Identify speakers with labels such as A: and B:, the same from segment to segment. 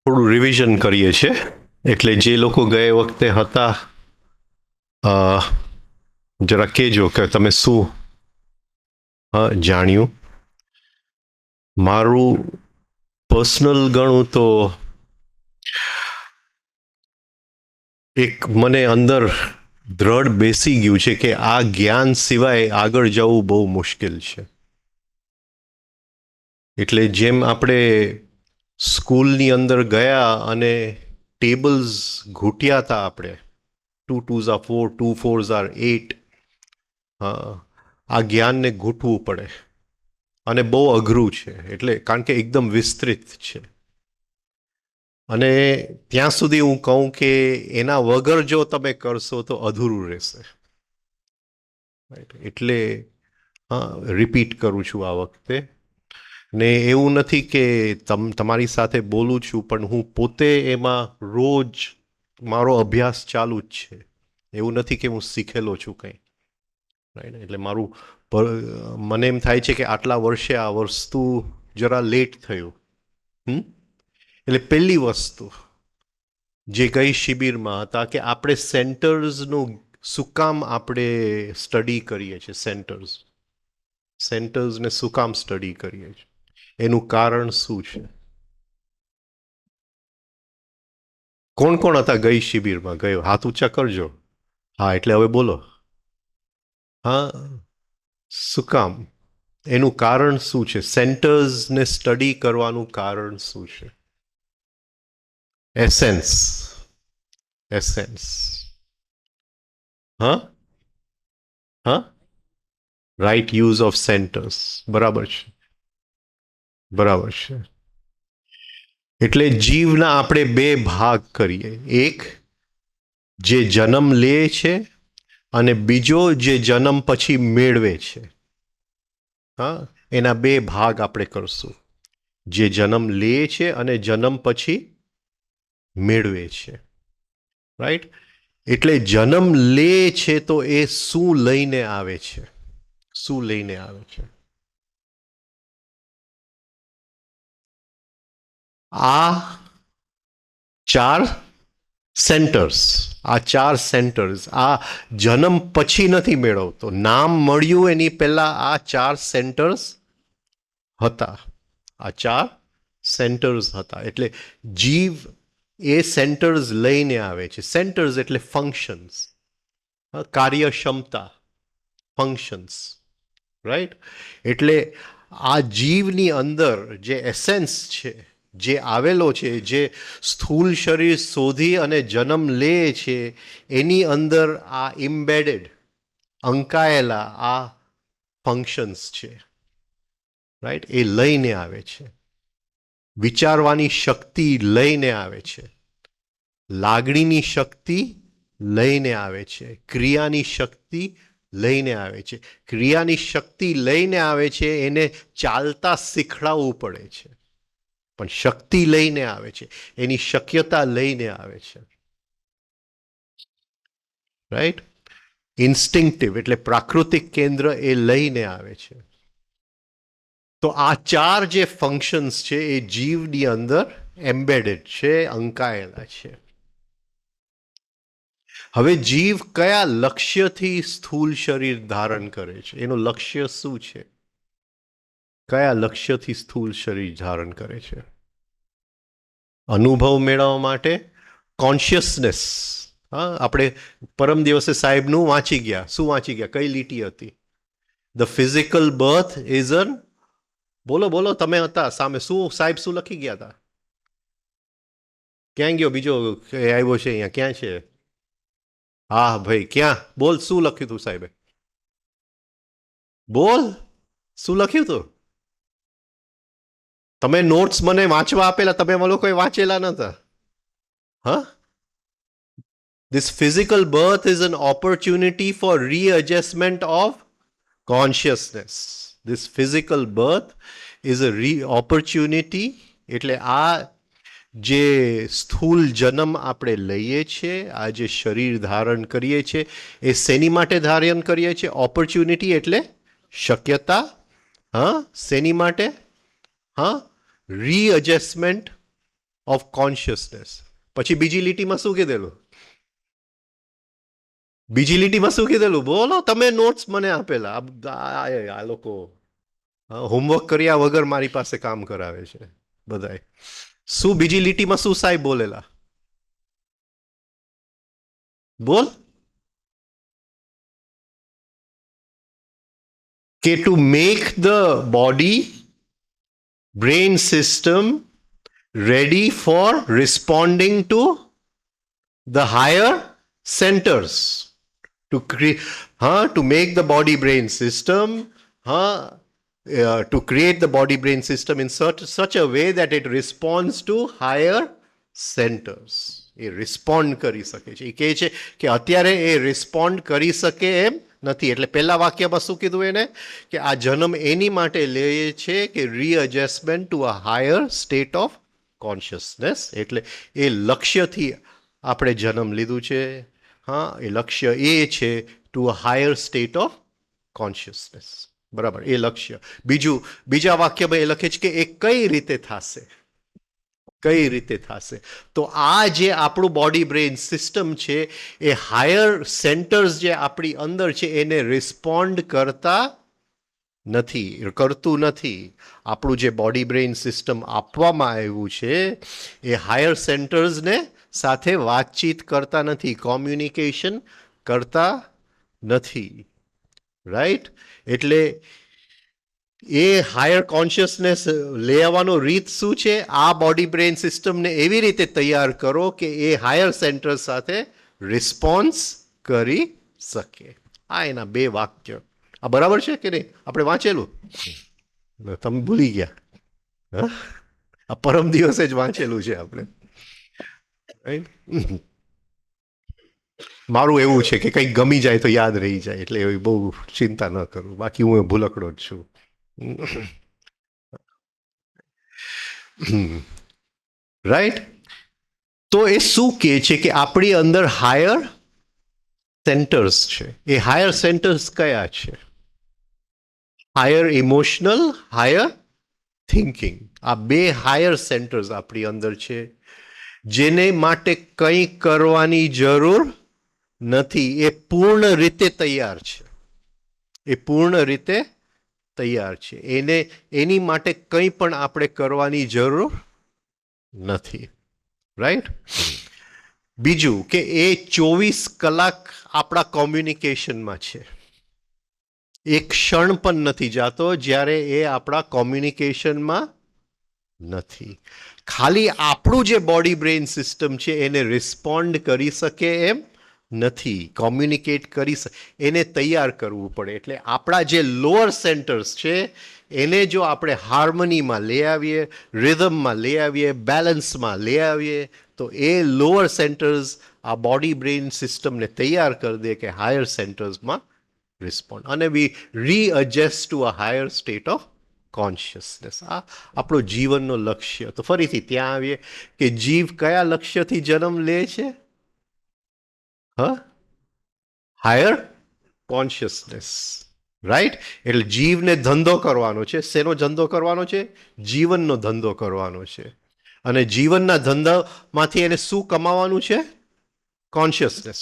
A: થોડું રિવિઝન કરીએ છીએ. એટલે જે લોકો ગયે વખતે હતા જરા કહેજો કે તમે શું જાણ્યું. મારું પર્સનલ ગણું તો એક મને અંદર દ્રઢ બેસી ગયું છે કે આ જ્ઞાન સિવાય આગળ જવું બહુ મુશ્કેલ છે. એટલે જેમ આપણે સ્કૂલની અંદર ગયા અને ટેબલ્સ ઘૂંટ્યા હતા, આપણે 2 2s are 4, 2 4s are 8, આ જ્ઞાનને ઘૂંટવું પડે અને બહુ અઘરું છે. એટલે કારણ કે એકદમ વિસ્તૃત છે અને ત્યાં સુધી હું કહું કે એના વગર જો તમે કરશો તો અધૂરું રહેશે. એટલે રિપીટ કરું છું આ વખતે. ને એવું નથી કે તમારી સાથે બોલું છું, પણ હું પોતે એમાં રોજ મારો અભ્યાસ ચાલુ જ છે. એવું નથી કે હું શીખેલો છું કંઈ, રાઈટ. એટલે મારું મને એમ થાય છે કે આટલા વર્ષે આ વસ્તુ જરા લેટ થયું. એટલે પહેલી વસ્તુ જે ગઈ શિબિરમાં હતા કે આપણે સેન્ટર્સનું શું કામ આપણે સ્ટડી કરીએ છીએ. સેન્ટર્સને શું કામ સ્ટડી કરીએ છીએ, એનું કારણ શું છે. કોણ કોણ હતા ગઈ શિબિરમાં? ગયો હાથ ઊંચા કરજો. હા, એટલે હવે બોલો. હા, શું કામ? એનું કારણ શું છે? સેન્ટર્સને સ્ટડી કરવાનું કારણ શું છે? એસેન્સ. હા, રાઈટ યુઝ ઓફ સેન્ટર્સ. બરાબર છે. એટલે જીવના આપણે બે ભાગ કરીએ. એક જે જન્મ લે છે અને બીજો જે જન્મ પછી મેળવે છે. એના બે ભાગ આપણે કરશું. જે જન્મ લે છે અને જન્મ પછી મેળવે છે, રાઈટ. એટલે જન્મ લે છે તો એ શું લઈને આવે છે? આ ચાર સેન્ટર્સ. આ જન્મ પછી નથી મેળવતો. નામ મળ્યું એની પહેલા આ ચાર સેન્ટર્સ હતા. એટલે જીવ એ સેન્ટર્સ લઈને આવે છે. સેન્ટર્સ એટલે ફંક્શન્સ, કાર્યક્ષમતા, ફંક્શન્સ, રાઈટ. એટલે આ જીવની અંદર જે એસેન્સ છે, જે આવેલો છે, જે સ્થૂળ શરીર શોધી અને જન્મ લે છે, એની અંદર આ ઇમ્બેડેડ, અંકાયેલા આ ફંક્શન્સ છે, રાઈટ. એ લઈને આવે છે. વિચારવાની શક્તિ લઈને આવે છે, લાગણીની શક્તિ લઈને આવે છે, ક્રિયાની શક્તિ લઈને આવે છે. ક્રિયાની શક્તિ લઈને આવે છે, એને ચાલતા શીખડાવવું પડે છે, પણ શક્તિ લઈને આવે છે, એની શક્યતા લઈને આવે છે, રાઈટ. ઇન્સ્ટિંક્ટિવ એટલે પ્રાકૃતિક કેન્દ્ર એ લઈને આવે છે. તો આ ચાર જે ફંક્શન્સ છે એ જીવની અંદર એમ્બેડેડ છે, અંકાયેલા છે. હવે જીવ કયા લક્ષ્યથી સ્થૂળ શરીર ધારણ કરે છે? એનું લક્ષ્ય શું છે? કયા લક્ષ્યથી સ્થૂળ શરીર ધારણ કરે છે? અનુભવ મેળવવા માટે, કોન્શિયસનેસ. આપણે પરમ દિવસે સાહેબનું વાંચી ગયા. શું વાંચી ગયા? કઈ લીટી હતી? The physical birth is an, બોલો તમે હતા સામે. શું સાહેબ શું લખી ગયા હતા? ક્યાં ગયો બીજો આવ્યો છે અહીંયા? ક્યાં છે? હા ભાઈ, ક્યાં? બોલ, શું લખ્યું તું સાહેબે? બોલ, શું લખ્યું તું? તમે નોટ્સ મને વાંચવા આપેલા, તમે લોકોએ વાંચેલા નતા. This physical birth is an opportunity for readjustment of consciousness. This physical birth is a opportunity. એટલે આ જે સ્થૂળ જન્મ આપણે લઈએ છીએ, આ જે શરીર ધારણ કરીએ છીએ, એ શેની માટે ધારણ કરીએ છીએ? ઓપોર્ચ્યુનિટી એટલે શક્યતા. શેની માટે? રીએડજસ્ટમેન્ટ ઓફ કોન્શિયસનેસ. પછી બીજી લીટીમાં શું કીધેલું? બીજી લીટીમાં શું કીધેલું? બોલો, તમે નોટ્સ મને આપેલા. આ લોકો હોમવર્ક કર્યા વગર મારી પાસે કામ કરાવે છે બધાય. શું બીજી લીટીમાં શું સાહેબ બોલેલા? બોલ. કે to make the body brain system ready for responding to the higher centers, to create to make the body brain system to create the body brain system in such a way that it responds to higher centers. A respond કરી શકે છે. એ કહે છે કે અત્યારે એ respond કરી શકે એમ નથી. એટલે પહેલા વાક્યમાં શું કીધું એને? કે આ જન્મ એની માટે લે છે કે readjustment to a higher state of consciousness. એટલે એ લક્ષ્યથી આપણે જન્મ લીધું છે. હા, એ લક્ષ્ય એ છે two a higher state of consciousness. બરાબર, એ લક્ષ્ય. બીજા વાક્યમાં એ લખે છે કે એ કઈ રીતે થશે, કઈ રીતે થશે. તો આ જે આપણું બોડી બ્રેઇન સિસ્ટમ છે એ હાયર સેન્ટર્સ જે આપણી અંદર છે એને રિસ્પોન્ડ કરતું નથી. આપણું જે બોડી બ્રેઇન સિસ્ટમ આપવામાં આવ્યું છે એ હાયર સેન્ટર્સને સાથે વાતચીત કરતા નથી, કોમ્યુનિકેશન કરતા નથી. રાઈટ? એટલે એ હાયર કોન્શિયસનેસ લઈ આવવાનો રીત શું છે? આ બોડી બ્રેઇન સિસ્ટમને એવી રીતે તૈયાર કરો કે એ હાયર સેન્ટર સાથે રિસ્પોન્સ કરી શકે. આ એના બે વાક્ય. આ બરાબર છે કે નહીં? આપણે વાંચેલું? તમે ભૂલી ગયા? આ પરમ દિવસે જ વાંચેલું છે આપણે. મારું એવું છે કે કંઈક ગમી જાય તો યાદ રહી જાય, એટલે એવી બહુ ચિંતા ન કરું. બાકી હું ભૂલકડો જ છું. રાઈટ? તો એ શું કહે છે કે આપણી અંદર હાયર સેન્ટર્સ છે. એ હાયર સેન્ટર્સ કયા છે? Higher emotional, higher thinking. આ બે હાયર સેન્ટર્સ આપણી અંદર છે, જેને માટે કંઈ કરવાની જરૂર નથી. એ પૂર્ણ રીતે તૈયાર છે. એ પૂર્ણ રીતે તૈયાર છે. એની માટે કંઈ પણ આપણે કરવાની જરૂર નથી. રાઈટ? બીજું કે એ 24 કલાક આપણા કોમ્યુનિકેશનમાં છે. એક ક્ષણ પણ નથી જાતો જ્યારે એ આપણા કોમ્યુનિકેશનમાં નથી. ખાલી આપણું જે બોડી બ્રેઇન સિસ્ટમ છે એને રિસ્પોન્ડ કરી શકે એમ નથી, કોમ્યુનિકેટ કરી એને તૈયાર કરવું પડે. એટલે આપણા જે લોઅર સેન્ટર્સ છે એને જો આપણે હાર્મનીમાં લઈ આવીએ, રિધમમાં લઈ આવીએ, બેલેન્સમાં લઈ આવીએ, તો એ લોઅર સેન્ટર્સ આ બોડી બ્રેઇન સિસ્ટમને તૈયાર કરી દે કે હાયર સેન્ટર્સમાં રિસ્પોન્ડ, અને we readjust to a higher state of consciousness. આ આપણો જીવનનો લક્ષ્ય. તો ફરીથી ત્યાં આવીએ કે જીવ કયા લક્ષ્યથી જન્મ લે છે? Higher consciousness. રાઈટ? એટલે જીવને ધંધો કરવાનો છે. શેનો ધંધો કરવાનો છે? જીવનનો ધંધો કરવાનો છે. અને જીવનના ધંધામાંથી એને શું કમાવાનું છે? કોન્શિયસનેસ.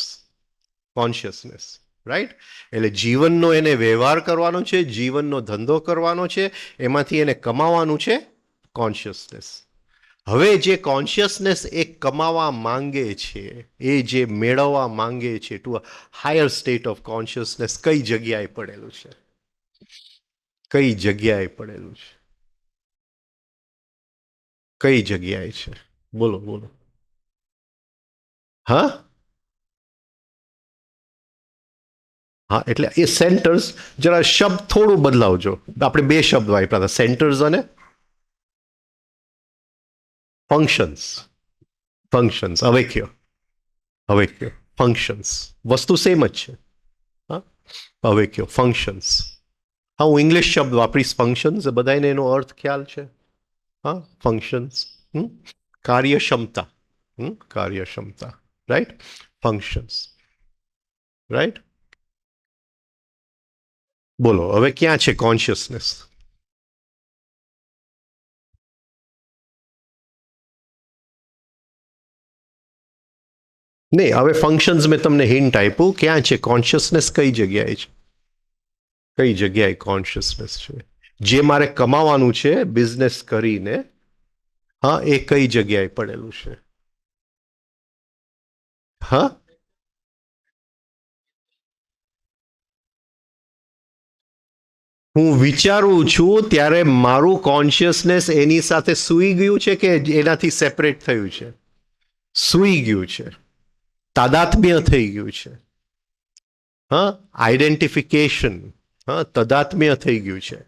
A: કોન્શિયસનેસ. રાઈટ? એટલે જીવનનો એને વ્યવહાર કરવાનો છે, જીવનનો ધંધો કરવાનો છે, એમાંથી એને કમાવાનું છે કોન્શિયસનેસ. હવે જે કોન્શિયસનેસ એ કમાવા માંગે છે, એ જે મેળવવા માંગે છે to higher state of consciousness, કઈ જગ્યાએ પડેલું છે? કઈ જગ્યાએ પડેલું છે? કઈ જગ્યાએ છે? બોલો બોલો. હા, હા, એટલે એ સેન્ટર્સ, જરા શબ્દ થોડું બદલાવજો. આપણે બે શબ્દ વાપર્યા હતા, સેન્ટર્સ અને ફંક્શન્સ. ફંક્શન્સ. હવે કયો, હવે કયો. ફંક્શન્સ વસ્તુ સેમ જ છે. હા, હવે કયો ફંક્શન્સ. હા, હું ઇંગ્લિશ શબ્દ વાપરીશ ફંક્શન્સ, બધાને એનો અર્થ ખ્યાલ છે. હા, ફંક્શન્સ. કાર્યક્ષમતા. કાર્યક્ષમતા. રાઈટ? ફંક્શન્સ. રાઈટ? બોલો, હવે ક્યાં છે કોન્શિયસનેસ? નહીં, હવે ફંક્શન્સ મેં તમને હિન્ટ આપ્યું. ક્યાં છે કોન્શિયસનેસ? કઈ જગ્યાએ છે? કઈ જગ્યાએ કોન્શિયસનેસ છે? જે મારે કમાવાનું છે બિઝનેસ કરીને, હા, એ કઈ જગ્યાએ પડેલું છે? હા, હું વિચારું છું ત્યારે મારું કોન્શિયસનેસ એની સાથે સૂઈ ગયું છે કે એનાથી સેપરેટ થયું છે? સૂઈ ગયું છે, તાદાત્મ્ય થઈ ગયું છે. હા, આઈડેન્ટિફિકેશન, હા, તદાત્મ્ય થઈ ગયું છે.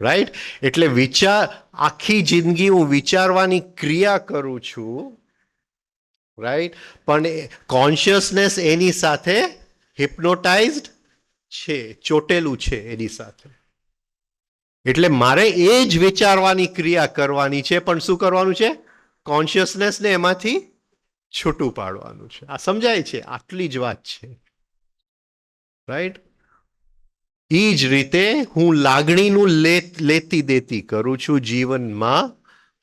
A: રાઈટ? એટલે વિચાર, આખી જિંદગી હું વિચારવાની ક્રિયા કરું છું, રાઈટ, પણ કોન્શિયસનેસ એની સાથે હિપ્નોટાઇઝડ છે, ચોટેલું છે એની સાથે. એટલે મારે એ જ વિચારવાની ક્રિયા કરવાની છે, પણ શું કરવાનું છે? કોન્શિયસનેસને એમાંથી છૂટું પાડવાનું છે. આ સમજાય છે? આટલી જ વાત છે. રાઈટ? એ જ રીતે હું લાગણીનું લેતી દેતી કરું છું જીવનમાં.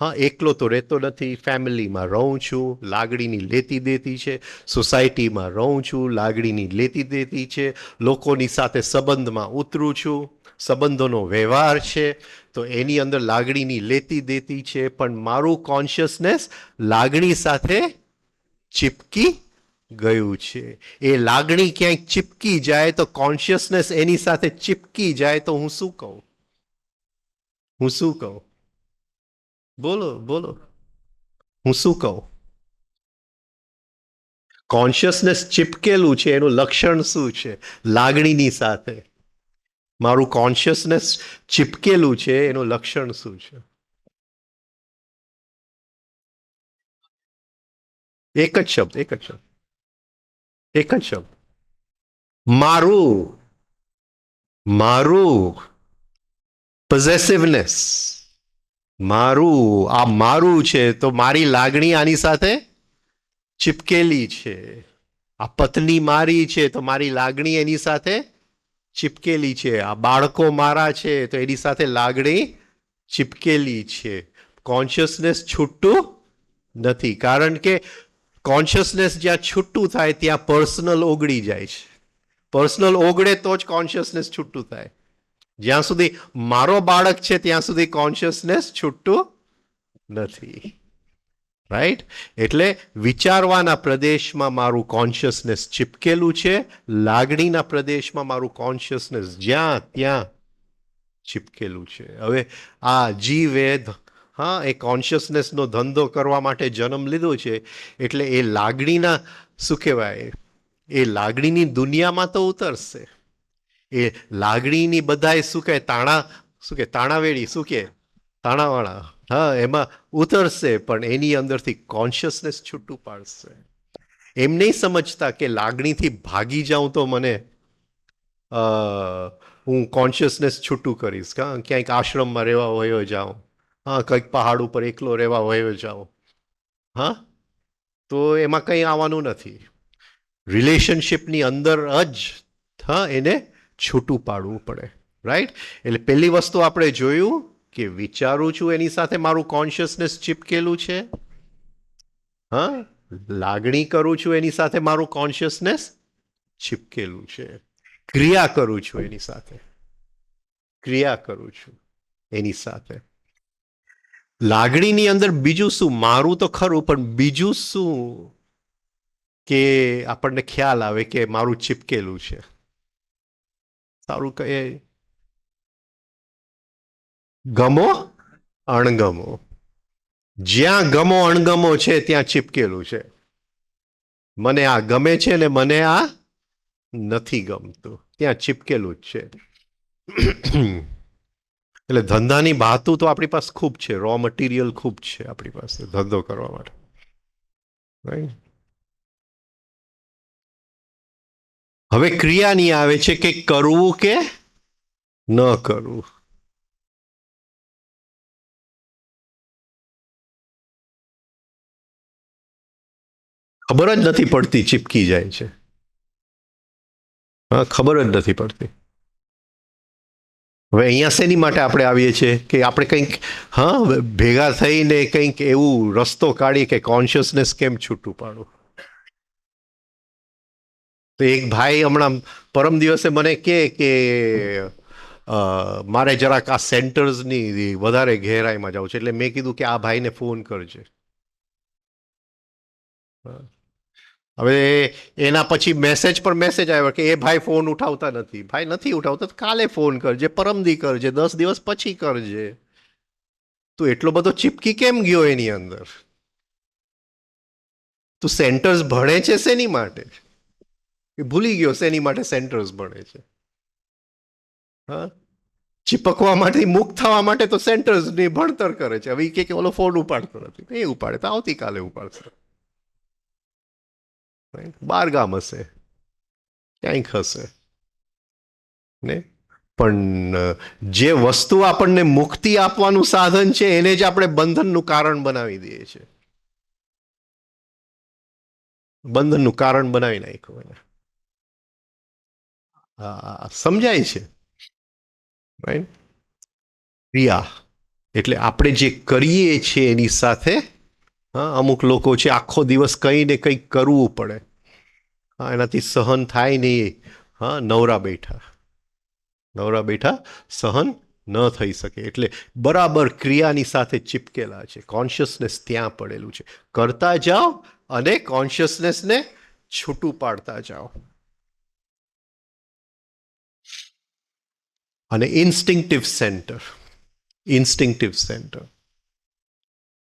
A: હા, એકલો તો રહેતો નથી, ફેમિલીમાં રહું છું, લાગણીની લેતી દેતી છે, સોસાયટીમાં રહું છું, લાગણીની લેતી દેતી છે, લોકોની સાથે સંબંધમાં ઉતરું છું, સંબંધોનો વ્યવહાર છે, તો એની અંદર લાગણીની લેતી દેતી છે, પણ મારું કોન્શિયસનેસ લાગણી સાથે ચીપકી ગયું છે. એ લાગણી ક્યાંક ચીપકી જાય તો કોન્શિયસનેસ એની સાથે ચીપકી જાય તો હું શું કહું? હું શું કહું? બોલો બોલો, હું શું કહું? કોન્શિયસનેસ ચીપકેલું છે એનું લક્ષણ શું છે? લાગણીની સાથે મારું કોન્શિયસનેસ ચીપકેલું છે એનું લક્ષણ શું છે? એક જ શબ્દ, એક જ શબ્દ, એક જ શબ્દ. મારું. મારું પોઝેસિવનેસ. મારું, આ મારું છે તો મારી લાગણી આની સાથે ચિપકેલી છે. આ પત્ની મારી છે તો મારી લાગણી એની સાથે ચિપકેલી છે. આ બાળકો મારા છે તો એની સાથે લાગણી ચિપકેલી છે. કોન્શિયસનેસ છૂટું નથી, કારણ કે કોન્શિયસનેસ જ્યાં છૂટું થાય ત્યાં પર્સનલ ઓગળી જાય છે. પર્સનલ ઓગળે તો જ કોન્શિયસનેસ છૂટું થાય. જ્યાં સુધી મારો બાળક છે ત્યાં સુધી કોન્શિયસનેસ છૂટું નથી. રાઈટ? એટલે વિચારવાના પ્રદેશમાં મારું કોન્શિયસનેસ ચિપકેલું છે, લાગણીના પ્રદેશમાં મારું કોન્શિયસનેસ જ્યાં ત્યાં ચિપકેલું છે. હવે આ જીવે, હા, એ કોન્શિયસનેસનો ધંધો કરવા માટે જન્મ લીધો છે, એટલે એ લાગણીના, શું કહેવાય, એ લાગણીની દુનિયામાં તો ઉતરશે. એ લાગણીની બધાય શું કહે, તાણા, શું કે તાણાવેડી, શું કે તાણાવાળા, હા, એમાં ઉતરશે, પણ એની અંદરથી કોન્શિયસનેસ છૂટું પાડશે. એમ નહીં સમજતા કે લાગણીથી ભાગી જાઉં તો મને હું કોન્શિયસનેસ છૂટું કરીશ. ક્યાંક આશ્રમમાં રહેવા વયો જાઉં, હા, કંઈક પહાડ ઉપર એકલો રહેવા વયો જાઉં, હા, તો એમાં કંઈ આવવાનું નથી. રિલેશનશિપની અંદર જ, હા, એને છૂટું પાડવું પડે. રાઈટ? એટલે પહેલી વસ્તુ આપણે જોયું કે વિચારું છું એની સાથે મારું કોન્શિયસનેસ ચીપકેલું છે. હા, લાગણી કરું છું એની સાથે મારું કોન્શિયસનેસ ચીપકેલું છે. ક્રિયા કરું છું એની સાથે, ક્રિયા કરું છું એની સાથે. લાગણીની અંદર બીજું શું? મારું તો ખરું, પણ બીજું શું કે આપણને ખ્યાલ આવે કે મારું ચીપકેલું છે? સારું કહે, ગમો અણગમો. જ્યાં ગમો અણગમો છે ત્યાં ચીપકેલું છે. મને આ ગમે છે ને મને આ નથી ગમતું, ત્યાં ચીપકેલું જ છે. એટલે ધંધાની બહાતું તો આપણી પાસે ખૂબ છે, રો મટીરિયલ ખૂબ છે આપણી પાસે ધંધો કરવા માટે. રાઈટ? હવે ક્રિયાની આવે છે કે કરવું કે ન કરવું. ખબર જ નથી પડતી, ચીપકી જાય છે. હા, ખબર જ નથી પડતી. હવે અહીંયા શેની માટે આપણે આવીએ છીએ કે આપણે કંઈક, હા, ભેગા થઈને કંઈક એવું રસ્તો કાઢીએ કે કોન્શિયસનેસ કેમ છૂટું પાડવું. તો એક ભાઈ હમણાં પરમ દિવસે મને કે મારે જરાક આ સેન્ટર્સની વધારે ગહેરાઈમાં જવું છે, એટલે મેં કીધું કે આ ભાઈને ફોન કરજે. હવે એના પછી મેસેજ પર મેસેજ આવ્યો કે એ ભાઈ ફોન ઉઠાવતા નથી. ભાઈ નથી ઉઠાવતા તો કાલે ફોન કરજે, પરમદી કરજે, 10 દિવસ પછી કરજે. તું એટલો બધો ચીપકી કેમ ગયો એની અંદર? તું સેન્ટર્સ ભણે છે શેની માટે? એ ભૂલી ગયો શેની માટે સેન્ટર્સ ભણે છે. હા, ચીપકવા માટે, મુક્ત થવા માટે તો સેન્ટર્સની ભણતર કરે છે. હવે એ કે ઓલો ફોન ઉપાડતો નથી, એ ઉપાડે તો આવતીકાલે ઉપાડશે. બાર ગામ હશે, ક્યાંક હશે ને. પણ જે વસ્તુ આપણને મુક્તિ આપવાનું સાધન છે એને જ આપણે બંધનનું કારણ બનાવી દઈએ છીએ. બંધનનું કારણ બનાવી નાખ્યું એને. સમજાય છે? રાઈટ. ક્રિયા એટલે આપણે જે કરીએ છીએ એની સાથે, હા, અમુક લોકો છે આખો દિવસ કંઈ ને કંઈક કરવું પડે, હા, એનાથી સહન થાય નહીં. હા, નવરા બેઠા સહન ન થઈ શકે, એટલે બરાબર ક્રિયાની સાથે ચીપકેલા છે. કોન્શિયસનેસ ત્યાં પડેલું છે. કરતા જાઓ અને કોન્શિયસનેસને છૂટું પાડતા જાઓ. અને ઇન્સ્ટિંક્ટિવ સેન્ટર,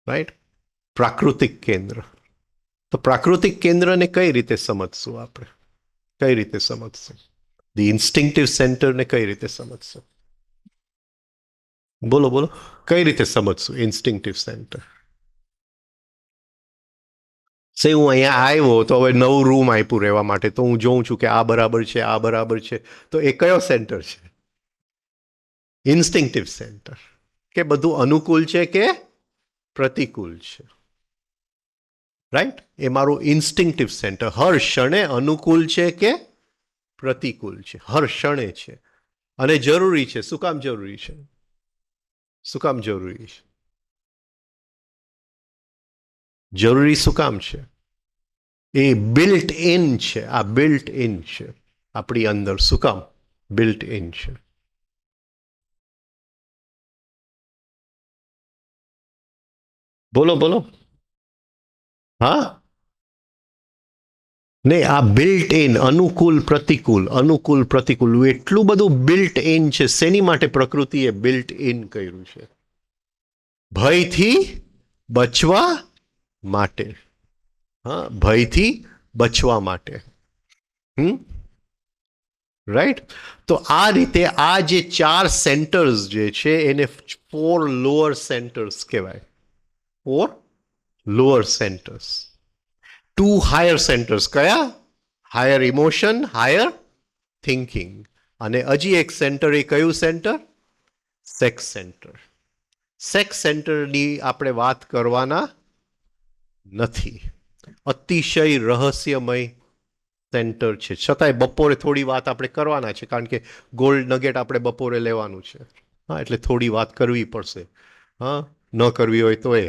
A: રાઈટ, પ્રાકૃતિક કેન્દ્ર. તો પ્રાકૃતિક કેન્દ્રને કઈ રીતે સમજશું આપણે? કઈ રીતે સમજશું? ધી ઇન્સ્ટિંક્ટિવ સેન્ટરને કઈ રીતે સમજશું? બોલો બોલો, કઈ રીતે સમજશું ઇન્સ્ટિંક્ટિવ સેન્ટર? સે હું અહીંયા આવ્યો તો હવે નવું રૂમ આપ્યું રહેવા માટે, તો હું જોઉં છું કે આ બરાબર છે, આ બરાબર છે, તો એ કયો સેન્ટર છે? ઇન્સ્ટિંક્ટિવ સેન્ટર. કે બધું અનુકૂળ છે કે પ્રતિકૂળ છે, રાઈટ? એ મારું ઇન્સ્ટિંક્ટિવ સેન્ટર. હર ક્ષણે અનુકૂળ છે કે પ્રતિકૂળ છે, હર ક્ષણે છે. અને જરૂરી છે. શું કામ જરૂરી છે? શું કામ જરૂરી છે? જરૂરી શું કામ છે? એ બિલ્ટ ઇન છે. આ બિલ્ટ ઇન છે આપણી અંદર. શું કામ બિલ્ટ ઇન છે? બોલો બોલો. હા, નહીં, આ બિલ્ટ ઇન, અનુકૂળ પ્રતિકૂળ, અનુકૂળ પ્રતિકૂળ, એટલું બધું બિલ્ટ ઇન છે. શેની માટે પ્રકૃતિએ બિલ્ટ ઇન કર્યું છે? ભયથી બચવા માટે. હા, ભયથી બચવા માટે. રાઈટ. તો આ રીતે આ જે 4 સેન્ટર્સ જે છે એને 4 લોઅર સેન્ટર્સ કહેવાય. 4 લોઅર સેન્ટર્સ. 2 higher centres. કયા? Higher emotion, higher thinking. અને હજી એક સેન્ટર, એ કયું સેન્ટર? Sex centre. સેક્સ સેન્ટરની આપણે વાત કરવાના નથી. અતિશય રહસ્યમય સેન્ટર છે. છતાંય બપોરે થોડી વાત આપણે કરવાના છે, કારણ કે ગોલ્ડ નગેટ આપણે બપોરે લેવાનું છે. હા, એટલે થોડી વાત કરવી પડશે. હા, ન કરવી હોય તો એ.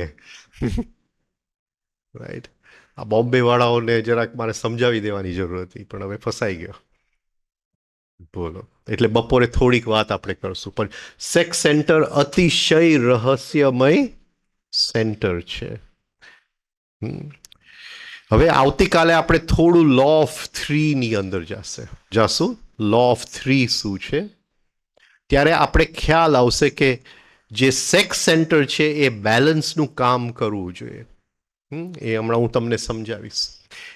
A: રાઈટ. આ બોમ્બે વાળાઓને જરાક મારે સમજાવી દેવાની જરૂર હતી, પણ હવે ફસાઈ ગયો. બોલો. એટલે બપોરે થોડીક વાત આપણે કરશું. પણ સેક્સ સેન્ટર અતિશય રહસ્યમય સેન્ટર છે. હવે આવતીકાલે આપણે થોડું લો ઓફ થ્રીની અંદર જાશું. લો ઓફ થ્રી શું છે? ત્યારે આપણે ખ્યાલ આવશે કે જે સેક્સ સેન્ટર છે એ બેલેન્સનું કામ કરવું જોઈએ. એ હમણાં હું તમને સમજાવીશ.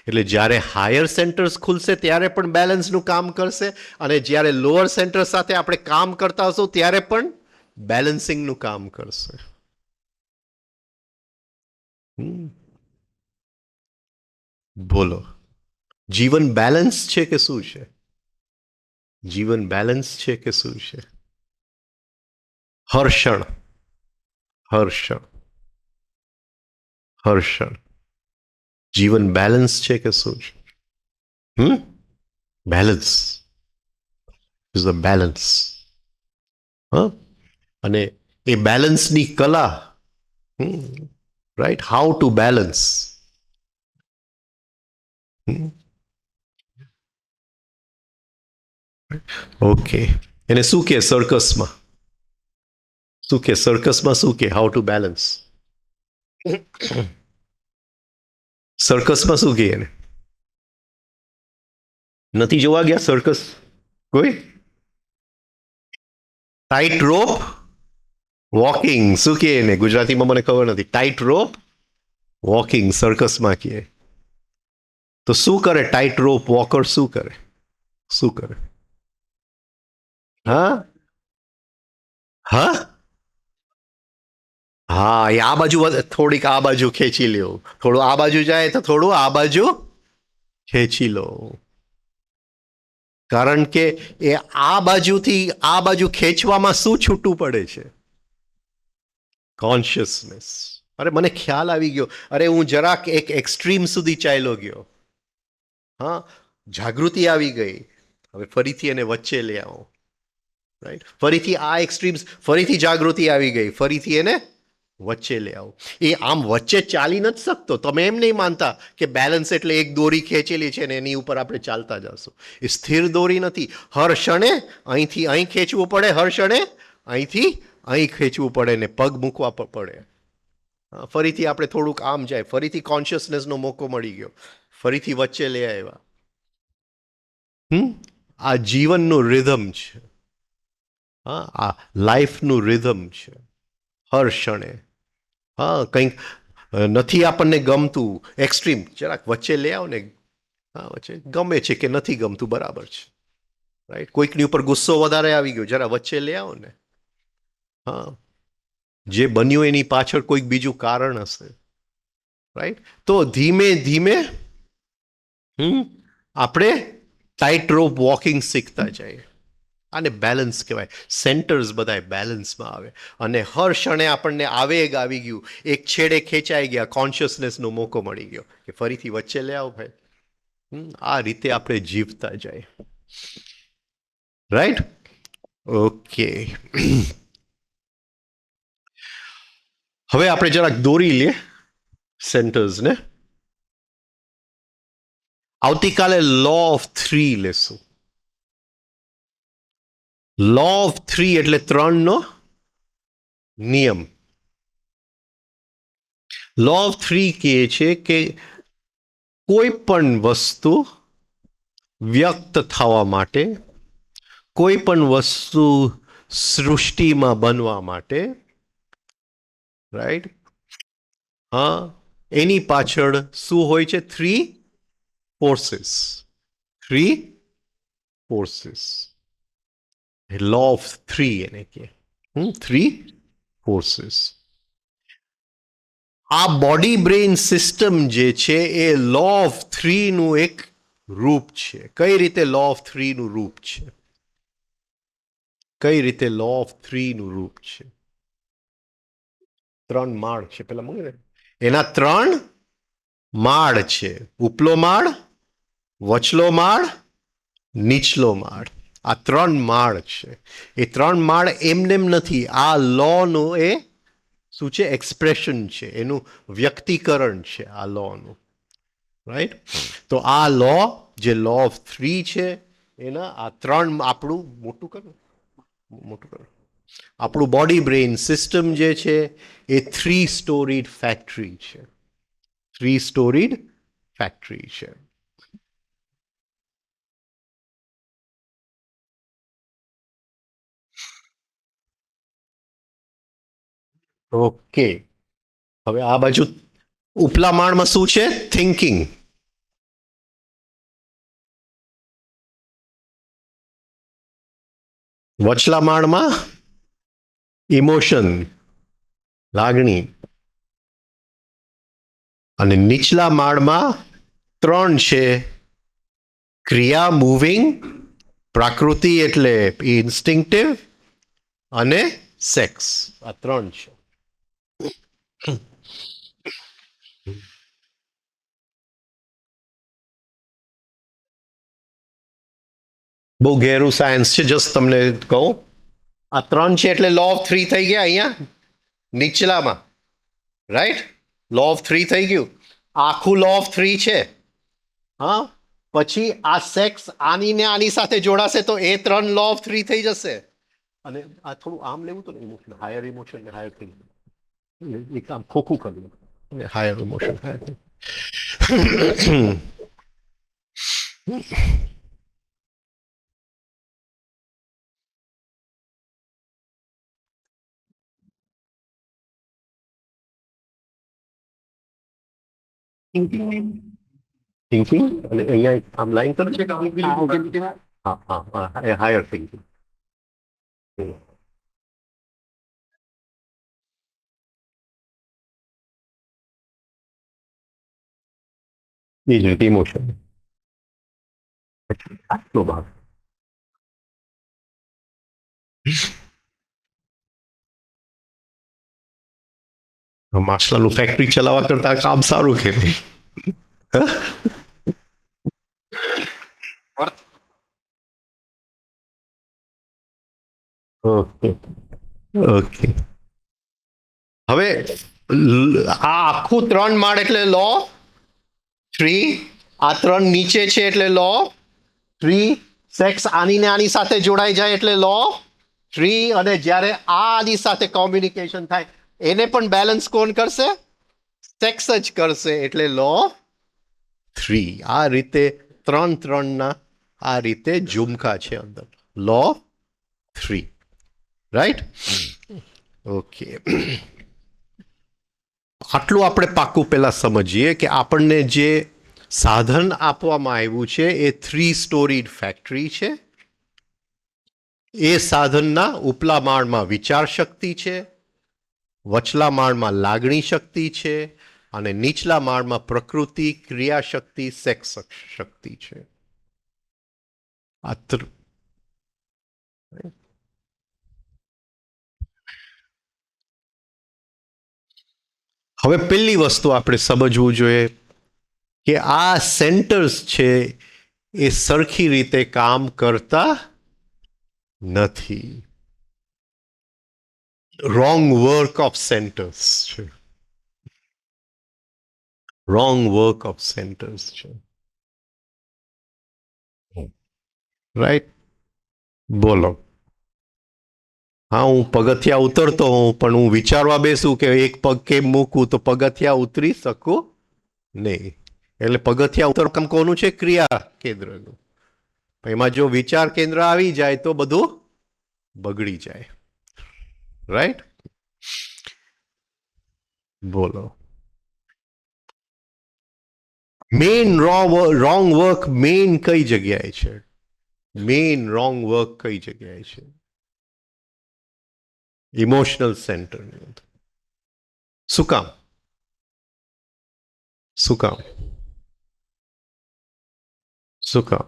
A: એટલે જ્યારે હાયર સેન્ટર્સ ખુલશે ત્યારે પણ બેલેન્સનું કામ કરશે, અને જ્યારે લોઅર સેન્ટર સાથે આપણે કામ કરતા હશું ત્યારે પણ બેલેન્સિંગનું કામ કરશે. બોલો. જીવન બેલેન્સ છે કે શું છે? જીવન બેલેન્સ છે કે શું છે? હર્ષણ, હર્ષણ, હર્ષણ. જીવન બેલેન્સ છે કે શું છે? Balance is a balance. હા, અને એ બેલેન્સની કલા, right, how to balance. Okay, એને શું કે સર્કસમાં? શું કે સર્કસમાં શું કે હાઉ ટુ બેલેન્સ? સર્કસમાં શું કે એને? નથી જોવા ગયા સર્કસ કોઈ? ટાઈટ રોપ વોકિંગ શું કે એને ગુજરાતીમાં મને ખબર નથી. ટાઈટ રોપ વોકિંગ સર્કસમાં કહે. તો શું કરે ટાઈટ રોપ વોકર? શું કરે? શું કરે? હા હા હા, એ આ બાજુ થોડીક આ બાજુ ખેંચી લ્યો, થોડું આ બાજુ જાય તો થોડું આ બાજુ ખેંચી લો. કારણ કે એ આ બાજુથી આ બાજુ ખેંચવામાં શું છૂટું પડે છે? કોન્શિયસનેસ. અરે મને ખ્યાલ આવી ગયો. અરે હું જરાક એક એક્સ્ટ્રીમ સુધી ચાલ્યો ગયો. હા, જાગૃતિ આવી ગઈ. હવે ફરીથી એને વચ્ચે લઈ આવો. રાઈટ, ફરીથી આ એક્સ્ટ્રીમ્સ, ફરીથી જાગૃતિ આવી ગઈ, ફરીથી એને વચ્ચે લઈ આવો. એ આમ વચ્ચે ચાલી નથી શકતો. તમે એમ નહીં માનતા કે બેલેન્સ એટલે એક દોરી ખેંચેલી છે ને એની ઉપર આપણે ચાલતા જશું. એ સ્થિર દોરી નથી. હર ક્ષણે અહીંથી અહીં ખેંચવું પડે, હર ક્ષણે અહીંથી અહીં ખેંચવું પડે ને પગ મૂકવા પડે. ફરીથી આપણે થોડુંક આમ જાય, ફરીથી કોન્શિયસનેસનો મોકો મળી ગયો, ફરીથી વચ્ચે લઈ આવ્યા. આ જીવનનું રિધમ છે. હા, આ લાઈફનું રિધમ છે. હર ક્ષણે હા કંઈક નથી આપણને ગમતું એક્સ્ટ્રીમ, જરાક વચ્ચે લઈ આવો ને. હા, વચ્ચે ગમે છે કે નથી ગમતું, બરાબર છે. રાઈટ, કોઈકની ઉપર ગુસ્સો વધારે આવી ગયો, જરા વચ્ચે લઈ આવો ને. હા, જે બન્યું એની પાછળ કોઈક બીજું કારણ હશે. રાઈટ, તો ધીમે ધીમે આપણે ટાઈટ રોપ વોકિંગ શીખતા જઈએ. આને બેલેન્સ કહેવાય. સેન્ટર્સ બધાય બેલેન્સમાં આવે અને હર ક્ષણે આપણને આવેગ આવી ગયું, એક છેડે ખેંચાઈ ગયા, કોન્શિયસનેસનો મોકો મળી ગયો કે ફરીથી વચ્ચે લે આવો ભાઈ. આ રીતે આપણે જીવતા જાય. Right, okay. હવે આપણે જરાક દોરી લઈએ સેન્ટર્સને. આવતીકાલે લો ઓફ 3 લેશું. લો ઓફ 3 એટલે 3 નો નિયમ. લો ઓફ 3 કહે છે કે કોઈ પણ વસ્તુ વ્યક્ત થવા માટે, કોઈ પણ વસ્તુ સૃષ્ટિમાં બનવા માટે, રાઈટ, હા, એની પાછળ શું હોય છે? 3 ફોર્સીસ. 3 ફોર્સીસ. લો ઓફ 3 એને કે 3 ફોર્સીસ. આ બોડી બ્રેઇન સિસ્ટમ જે છે એ લો ઓફ 3 નું એક રૂપ છે. કઈ રીતે લો ઓફ 3 નું રૂપ છે? કઈ રીતે લો ઓફ 3 નું રૂપ છે? 3 માળ છે પેલા મૂકે, એના 3 માળ છે. ઉપલો માળ, વચલો માળ, નીચલો માળ. આ 3 માળ છે. એ 3 માળ એમનેમ નથી. આ લો નું એ શું છે? એક્સપ્રેશન છે, એનું વ્યક્તિકરણ છે આ લોનું. રાઈટ, તો આ લો જે લો ઓફ 3 છે એના આ 3 આપણું મોટું કરો, મોટું કરો. આપણું બોડી બ્રેઇન સિસ્ટમ જે છે એ 3 સ્ટોરીડ ફેક્ટરી છે. 3 સ્ટોરીડ ફેક્ટરી છે. ઓકે, હવે આ બાજુ ઉપલા માળમાં શું છે? થિંકિંગ. વચલા માળમાં ઇમોશન, લાગણી. અને નીચલા માળમાં 3 છે. ક્રિયા, મૂવિંગ, પ્રાકૃતિ એટલે ઇન્સ્ટિંક્ટિવ, અને સેક્સ. આ 3 છે. બહુ ઘેરું સાયન્સ છે, જસ્ટ તમને કહું. આ 3 છે એટલે લો ઓફ 3 થઈ ગયા અહીંયા નીચલામાં. રાઈટ, લો ઓફ 3 થઈ ગયું. આખું લો ઓફ 3 છે. હા, પછી આ સેક્સ આની ને આની સાથે જોડાશે તો એ 3 લો ઓફ 3 થઈ જશે. અને આ થોડું આમ લેવું તો ઇમોશન, હાયર ઇમોશન ને હાયર થિંકિંગ, એક આમ ખોખું કર્યું, હાયર ઇમોશન, હાયર થિંકિંગ. અને અહીંયા આમ લાઈન કરો છે કે હા હા હા, એ હાયર થિંકિંગ. એ જ રીતે ઇમોશન આટલો ભાગ. માછલાનું ફેક્ટરી ચલાવવા કરતા કામ સારું કે નહીં? Okay okay. હવે આ આખું 3 માળ એટલે લો 3, આ 3 નીચે છે એટલે લો 3, સેક્સ આની ને આની સાથે જોડાઈ જાય એટલે લો 3, અને જ્યારે આ આની સાથે કોમ્યુનિકેશન થાય એને પણ બેલેન્સ કોણ કરશે? સેક્સ જ કરશે એટલે લો 3. આ રીતે 3 ના આ રીતે ઝુમકા છે અંદર, લો 3. રાઈટ? ઓકે. આટલું આપણે પાક્કું પહેલા સમજીએ કે આપણને જે સાધન આપવામાં આવ્યું છે એ 3 સ્ટોરીડ ફેક્ટરી છે. એ સાધનના ઉપલા માળમાં વિચાર શક્તિ છે, વચલા માળમાં લાગણી શક્તિ છે, અને નીચલા માળમાં પ્રકૃતિ, ક્રિયા શક્તિ, સેક્સ શક્તિ છે. હવે પહેલી વસ્તુ આપણે સમજવું જોઈએ કે આ સેન્ટર્સ છે એ સરખી રીતે કામ કરતા નથી. રોંગ વર્ક ઓફ સેન્ટર્સ છે. રોંગ વર્ક ઓફ સેન્ટર્સ છે. રાઈટ? બોલો. હા, હું પગથિયા ઉતરતો હોઉં પણ હું વિચારવા બેસું કે એક પગ કેમ મૂકું તો પગથિયા ઉતરી શકું નહીં. એટલે પગથિયા ઉતર કામ કોનું છે? ક્રિયા કેન્દ્રનું. એમાં જો વિચાર કેન્દ્ર આવી જાય તો બધું બગડી જાય. રાઈટ? બોલો. મેઇન રોંગ વર્ક મેઇન કઈ જગ્યાએ છે? મેઇન રોંગ વર્ક કઈ જગ્યાએ છે? Emotional centre. શું કામ? શું કામ? શું કામ?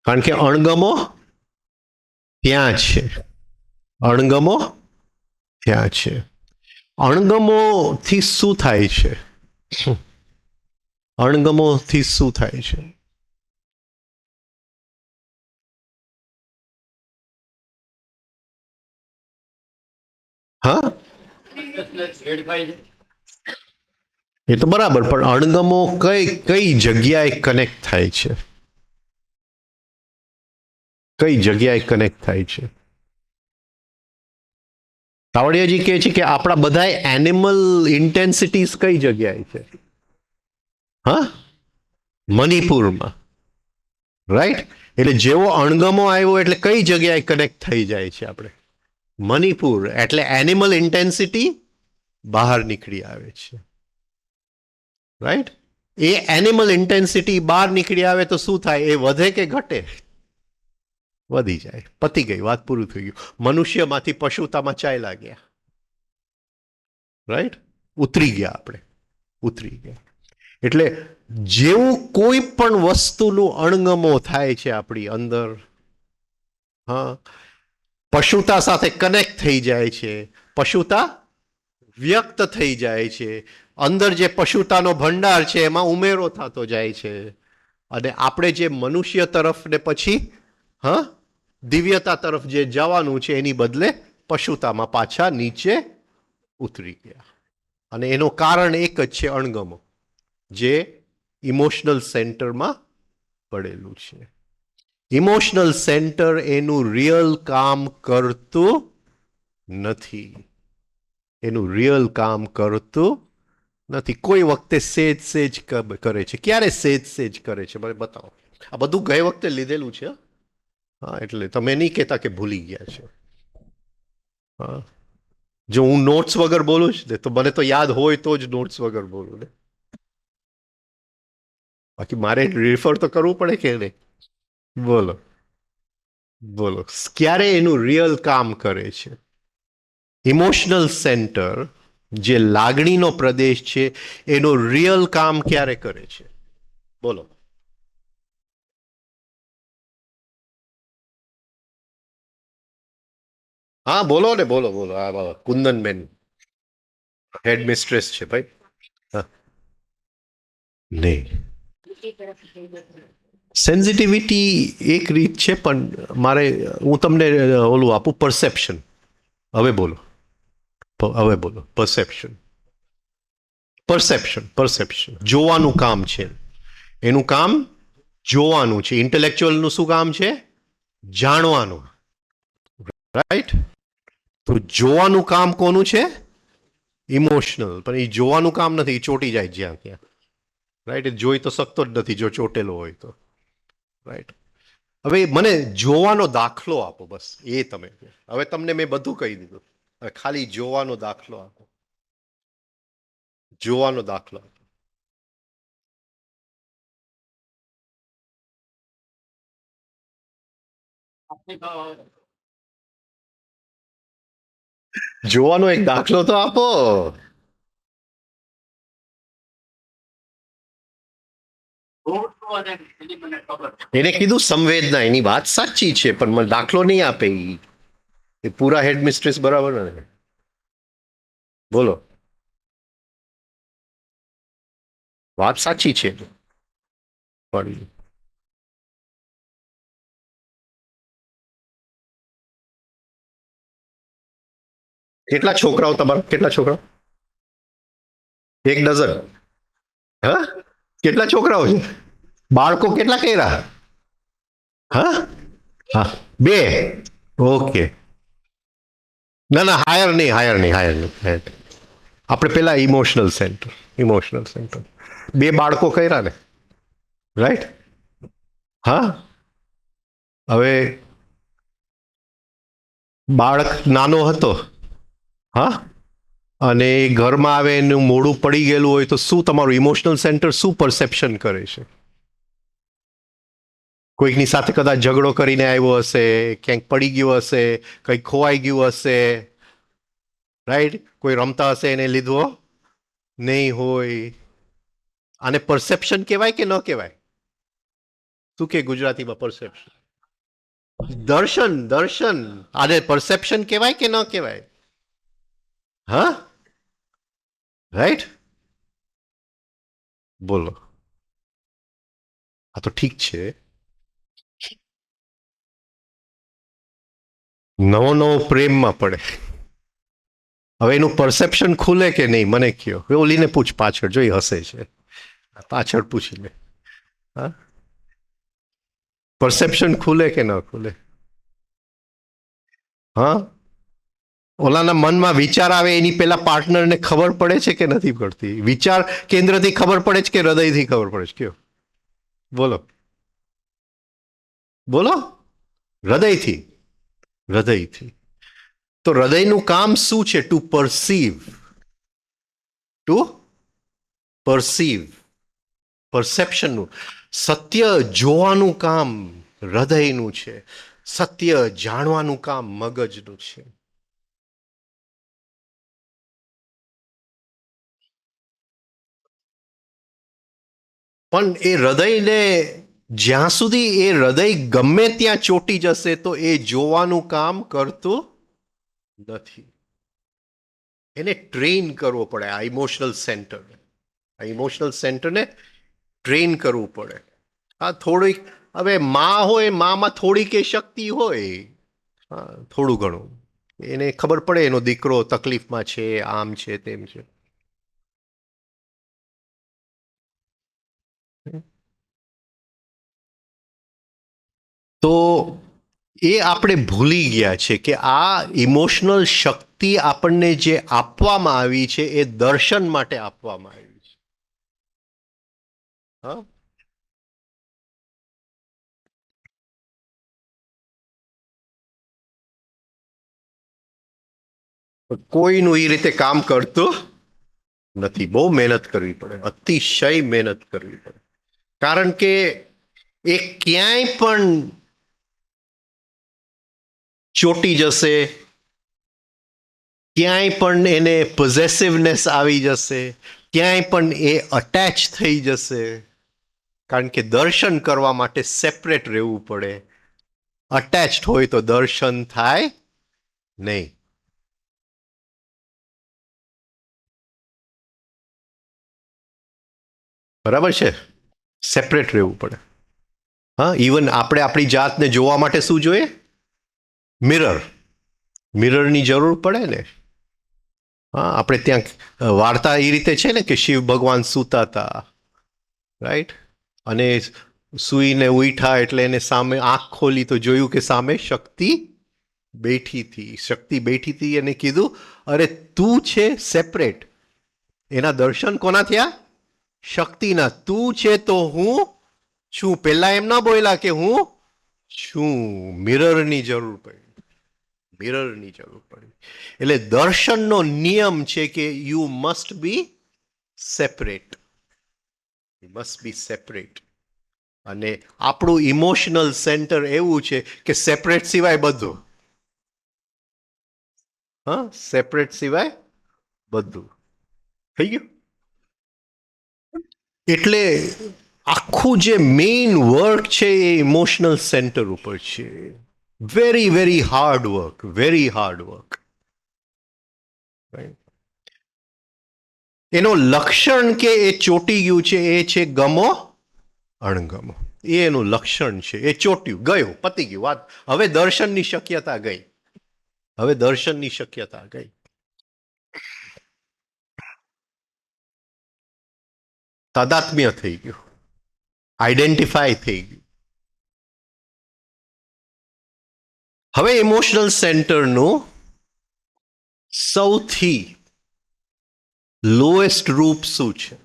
A: કારણ કે અણગમો ત્યાં છે. અણગમો ત્યાં છે. અણગમોથી શું થાય છે? અણગમોથી શું થાય છે? હા, એ તો બરાબર, પણ અણગમો કઈ જગ્યાએ કનેક્ટ થાય છે? કઈ જગ્યાએ કનેક્ટ થાય છે? તાવડિયાજી કહે છે કે આપણા બધા એનિમલ ઇન્ટેન્સિટીઝ કઈ જગ્યાએ છે? હા, મણિપુરમાં. રાઈટ? એટલે જેવો અણગમો આવ્યો એટલે કઈ જગ્યાએ કનેક્ટ થઈ જાય છે આપણે? મણિપુર. એટલે એનિમલ ઇન્ટેન્સિટી બહાર નીકળી આવે છે. રાઈટ? એ એનિમલ ઇન્ટેન્સિટી બહાર નીકળી આવે તો શું થાય? એ વધે કે ઘટે? વધી જાય. પતી ગઈ વાત, પૂરું થઈ ગયું. મનુષ્યમાંથી પશુતામાં ચાલ્યા ગયા. રાઈટ? ઉતરી ગયા આપણે, ઉતરી ગયા. એટલે જેવું કોઈ પણ વસ્તુનું અણગમો થાય છે આપણી અંદર, હા, પશુતા સાથે કનેક્ટ થઈ જાય છે, પશુતા વ્યક્ત થઈ જાય છે, અંદર જે પશુતાનો ભંડાર છે એમાં ઉમેરો થતો જાય છે, અને આપણે જે મનુષ્ય તરફ ને પછી હા દિવ્યતા તરફ જે જવાનું છે એની બદલે પશુતામાં પાછા નીચે ઉતરી ગયા. અને એનું કારણ એક જ છે, અણગમો, જે ઇમોશનલ સેન્ટરમાં પડેલું છે. ઇમોશનલ સેન્ટર એનું રિયલ કામ કરતું નથી. એનું રિયલ કામ કરતું નથી. કોઈ વખતે સેજ સેજ કરે છે. ક્યારે સેજ સેજ કરે છે મને બતાવો. આ બધું ગઈ વખતે લીધેલું છે. હા, એટલે તમે નહીં કહેતા કે ભૂલી ગયા છે. હા, જો હું નોટ્સ વગર બોલું છું ને તો મને તો યાદ હોય તો જ નોટ્સ વગર બોલું ને. બાકી મારે રેફર તો કરવું પડે કે નહીં? બોલો બોલો, ક્યારે એનું રિયલ કામ કરે છે? ઇમોશનલ સેન્ટર, જે લાગણીનો પ્રદેશ છે, એનો રિયલ કામ ક્યારે કરે છે? બોલો. હા, બોલો ને, બોલો બોલો. હા, કુંદનબેન હેડ મિસ્ટ્રેસ છે ભાઈ. હા. નહીં, સેન્સિટિવિટી એક રીત છે, પણ મારે હું તમને ઓલું આપું, પરસેપ્શન. હવે બોલો, હવે બોલો. પરસેપ્શન, પરસેપ્શન, પરસેપ્શન જોવાનું કામ છે. એનું કામ જોવાનું છે. ઇન્ટેલેક્ચ્યુઅલનું શું કામ છે? જાણવાનું. રાઈટ? તો જોવાનું કામ કોનું છે? ઇમોશનલ. પણ એ જોવાનું કામ નથી, એ ચોટી જાય જ્યાં ત્યાં. રાઈટ? એ જોઈ તો શકતો જ નથી જો ચોટેલો હોય તો. રાઈટ? હવે મને જોવાનો દાખલો આપો, બસ એ તમે. હવે તમને મેં બધું કહી દીધું, હવે ખાલી જોવાનો દાખલો આપો. જોવાનો દાખલો આપો. જોવાનો એક દાખલો તો આપો. એને કીધું સંવેદના, એની વાત સાચી છે, પણ મને દાખલો નહીં આપે. એ પૂરા હેડ મિસ્ટ્રેસ બરાબર ને. બોલો. વાત સાચી છે, પણ કેટલા છોકરાઓ તમારા? કેટલા છોકરાઓ? એક ડઝન? હા, કેટલા છોકરાઓ છે? બાળકો કેટલા કર્યા? હા હા, બે. ઓકે. ના ના, હાયર નહીં, હાયર નહીં, હાયર નહીં. આપણે પેલા ઇમોશનલ સેન્ટર, ઇમોશનલ સેન્ટર. બે બાળકો કર્યા ને? રાઈટ? હા. હવે બાળક નાનો હતો, હા, અને ઘરમાં આવે એનું મોઢું પડી ગયેલું હોય તો શું તમારું ઇમોશનલ સેન્ટર શું પરસેપ્શન કરે છે? કોઈકની સાથે કદાચ ઝઘડો કરીને આવ્યો હશે, ક્યાંક પડી ગયો હશે, કંઈક ખોવાઈ ગયું હશે. રાઈટ? કોઈ રમતા હશે એને લીધો નહીં હોય. આને પરસેપ્શન કહેવાય કે ન કહેવાય? શું કે ગુજરાતીમાં પરસેપ્શન? દર્શન, દર્શન. આને પરસેપ્શન કહેવાય કે ન કહેવાય? હા, રાઈટ? બોલો. આ તો ઠીક છે. નવો નવો પ્રેમમાં પડે. હવે એનું પરસેપ્શન ખુલે કે નહીં મને કયો. ઓલીને પૂછ પાછળ, જોઈ હસે છે. પાછળ પૂછી લે. હા, પરસેપ્શન ખુલે કે ન ખુલે? હા, ઓલાના મનમાં વિચાર આવે એની પેલા પાર્ટનરને ખબર પડે છે કે નથી પડતી? વિચાર કેન્દ્રથી ખબર પડે છે કે હૃદયથી ખબર પડે છે? કયો, બોલો બોલો. હૃદયથી, હૃદયથી. તો હૃદયનું કામ શું છે? Two પરસીવ, two પરસીવ, પરસેપ્શનનું. સત્ય જોવાનું કામ હૃદયનું છે, સત્ય જાણવાનું કામ મગજનું છે. પણ એ હૃદયને, જ્યાં સુધી એ હૃદય ગમે ત્યાં ચોટી જશે તો એ જોવાનું કામ કરતું નથી. એને ટ્રેન કરવો પડે. આ ઇમોશનલ સેન્ટર, આ ઇમોશનલ સેન્ટરને ટ્રેન કરવું પડે. હા, થોડીક. હવે માં હોય, મામાં થોડીક એ શક્તિ હોય, હા, થોડું ઘણું એને ખબર પડે એનો દીકરો તકલીફમાં છે, આમ છે, તેમ છે. તો એ આપણે ભૂલી ગયા છે કે આ ઇમોશનલ શક્તિ આપણને જે આપવામાં આવી છે એ દર્શન માટે આપવામાં આવી છે. હા, કોઈનું એ રીતે કામ કરતું નથી. બહુ મહેનત કરવી પડે, અતિશય મહેનત કરવી પડે. કારણ કે એ ક્યાંય પણ ચોટી જશે, ક્યાંય પણ એને પોઝેસિવનેસ આવી જશે, ક્યાંય પણ એ અટેચ થઈ જશે. કારણ કે દર્શન કરવા માટે સેપરેટ રહેવું પડે. અટેચ્ડ હોય તો દર્શન થાય નહીં. બરાબર છે? સેપરેટ રહેવું પડે. હા, ઇવન આપણે આપણી જાતને જોવા માટે શું જોઈએ? મિરર. મિરરની જરૂર પડે ને. હા, આપણે ત્યાં વાર્તા એ રીતે છે ને કે શિવ ભગવાન સૂતા હતા, રાઈટ? અને સૂઈને ઉઠ્યા એટલે એને સામે આંખ ખોલી તો જોયું કે સામે શક્તિ બેઠી હતી. શક્તિ બેઠી હતી અને કીધું, અરે તું છે સેપરેટ. એના દર્શન કોના થયા? શક્તિના. તું છે તો હું છું. પેલા એમ ના બોલ્યા કે હું છું. મિરરની જરૂર પડી. મિરરની જરૂર પડી. એટલે દર્શનનો નિયમ છે કે you must be separate. You must be separate. અને આપણું ઇમોશનલ સેન્ટર એવું છે કે સેપરેટ સિવાય બધું. હા, સેપરેટ સિવાય બધું. થઈ ગયું? એટલે આખું જે મેઇન વર્ક છે એ ઇમોશનલ સેન્ટર ઉપર છે. Very very hard work, very hard work. એનો લક્ષણ કે એ ચોટી ગયું છે એ છે ગમો અણગમો. એ એનું લક્ષણ છે. એ ચોટ્યું, ગયું, પતી ગયું વાત. હવે દર્શનની શક્યતા ગઈ. હવે દર્શનની શક્યતા ગઈ. તાદાત્મ્ય થઈ ગયું, આઈડેન્ટિફાય થઈ ગયું. હવે ઇમોશનલ સેન્ટરનું સૌથી લોએસ્ટ રૂપ શું છે?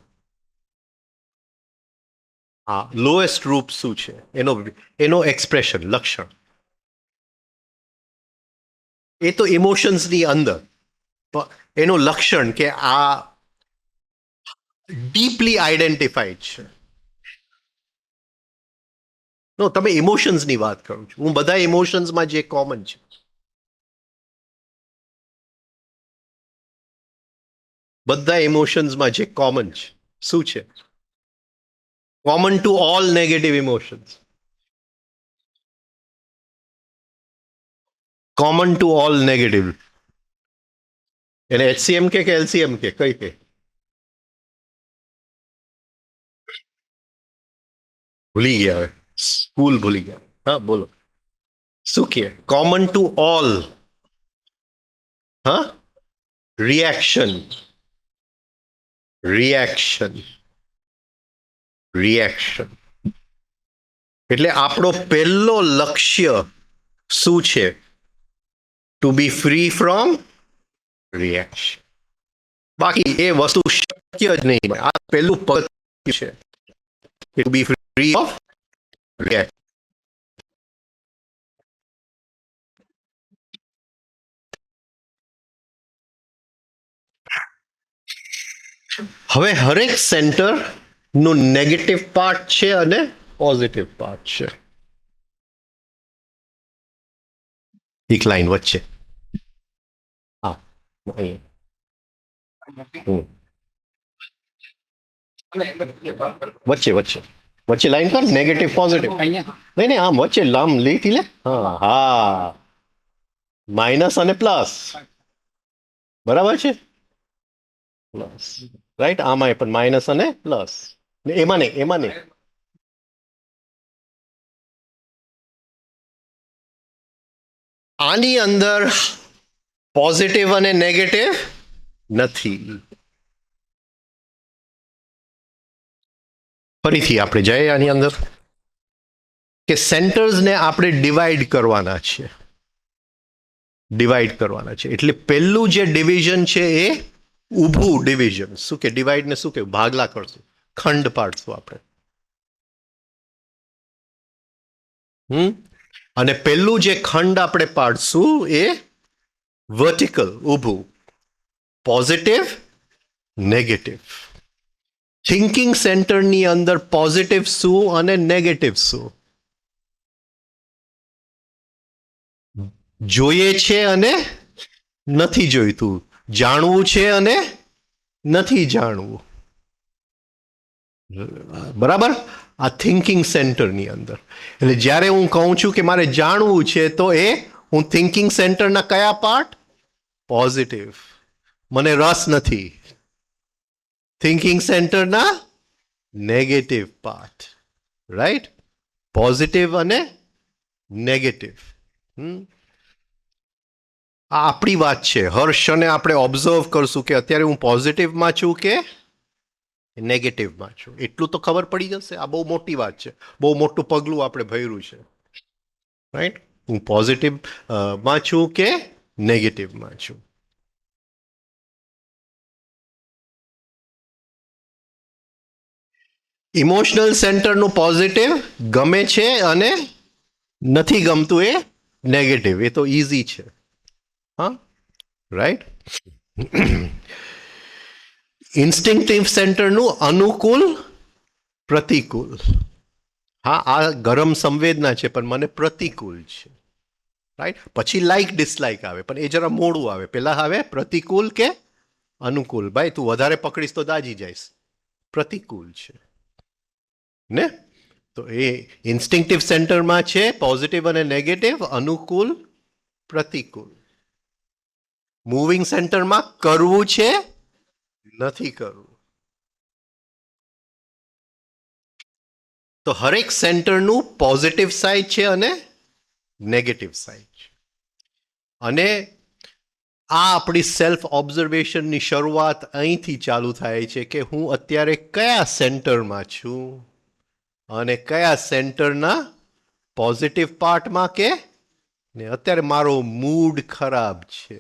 A: હા, લોએસ્ટ રૂપ શું છે? એનો એનો એક્સપ્રેશન, લક્ષણ. એ તો ઇમોશન્સની અંદર. એનું લક્ષણ કે આ ડીપલી આઈડેન્ટિફાઈડ છે. નો, તમે ઇમોશન્સની વાત કરો છો. હું બધા ઇમોશન્સમાં જે કોમન છે. બધા ઇમોશન્સમાં જે કોમન છે શું છે? Common to all negative emotions. Common to all negative. એને એચસીએમ કે એલસીએમ કે કઈ કે? ભૂલી ગયા હવે. સ્કૂલ ભૂલી ગયા. હા, બોલો. શું કે કોમન ટુ ઓલ? હા, રિએક્શન. રિએક્શન. રિએક્શન. એટલે આપણો પહેલો લક્ષ્ય શું છે? To be free from reaction. બાકી એ વસ્તુ શક્ય જ નહીં. આ પહેલું પગથિયું છે. To be free of reaction. હવે હરેક સેન્ટર નું નેગેટિવ પાર્ટ છે અને પોઝિટિવ પાર્ટ છે. એક લાઈન વચ્ચે. હા, વચ્ચે વચ્ચે વચ્ચે લાઈન કર. Negative positive. નહીં નહીં, આમ વચ્ચે લામ લીટી લે. હા હા, માઇનસ અને પ્લસ. બરાબર છે? Plus, right. આમાં પણ માઇનસ અને પ્લસ. એમાં નહીં, એમાં નહીં. આની અંદર પોઝિટિવ અને નેગેટિવ નથી. ફરીથી આપણે જઈએ આની અંદર કે સેન્ટર્સને આપણે ડિવાઈડ કરવાના છે. એટલે પહેલું જે ડિવિઝન છે એ ઊભું ડિવિઝન. શું કે ડિવાઈડ ને શું કે ભાગલા કરશું, ખંડ પાડશું આપણે. અને પહેલું જે ખંડ આપણે પાડશું એ વર્ટિકલ, ઊભું, પોઝિટિવ, નેગેટિવ. થિંકિંગ સેન્ટરની અંદર પોઝિટિવ શું અને નેગેટિવ શું જોઈએ છે અને નથી જોઈતું, જાણવું છે અને નથી જાણવું. બરાબર? આ થિંકિંગ સેન્ટરની અંદર. એટલે જ્યારે હું કહું છું કે મારે જાણવું છે તો એ હું થિંકિંગ સેન્ટરના કયા પાર્ટ? પોઝિટિવ. મને રસ નથી. થિંકિંગ સેન્ટરના નેગેટિવ પાર્ટ. રાઈટ? પોઝિટિવ અને નેગેટિવ. આ આપણી વાત છે. હર્ષને આપણે ઓબ્ઝર્વ કરશું કે અત્યારે હું પોઝિટિવમાં છું કે નેગેટિવમાં છું. એટલું તો ખબર પડી જશે. આ બહુ મોટી વાત છે. બહુ મોટું પગલું આપણે ભર્યું છે. રાઈટ? હું પોઝિટિવમાં છું કે નેગેટિવમાં છું. ઇમોશનલ સેન્ટરનું પોઝિટિવ ગમે છે અને નથી ગમતું એ નેગેટિવ. એ તો ઇઝી છે. હા, રાઈટ? ઇન્સ્ટિંક્ટિવ સેન્ટરનું અનુકૂળ, પ્રતિકૂળ. હા, આ ગરમ સંવેદના છે પણ મને પ્રતિકૂળ છે. રાઈટ? પછી લાઈક ડિસલાઈક આવે પણ એ જરા મોડું આવે. પહેલા આવે પ્રતિકૂળ કે અનુકૂળ. ભાઈ તું વધારે પકડીશ તો દાજી જઈશ. પ્રતિકૂળ છે ને? તો એ ઇન્સ્ટિંક્ટિવ સેન્ટરમાં છે પોઝિટિવ અને નેગેટિવ, અનુકૂળ, પ્રતિકૂળ. મૂવિંગ સેન્ટરમાં કરવું છે, નથી કરવું. તો હરેક સેન્ટરનું પોઝિટિવ સાઈડ છે અને નેગેટિવ સાઈડ છે. અને આ આપણી સેલ્ફ ઓબ્ઝર્વેશનની શરૂઆત અહીંથી ચાલુ થાય છે કે હું અત્યારે કયા સેન્ટરમાં છું અને કયા સેન્ટરના પોઝિટિવ પાર્ટમાં કે ને અત્યારે મારો મૂડ ખરાબ છે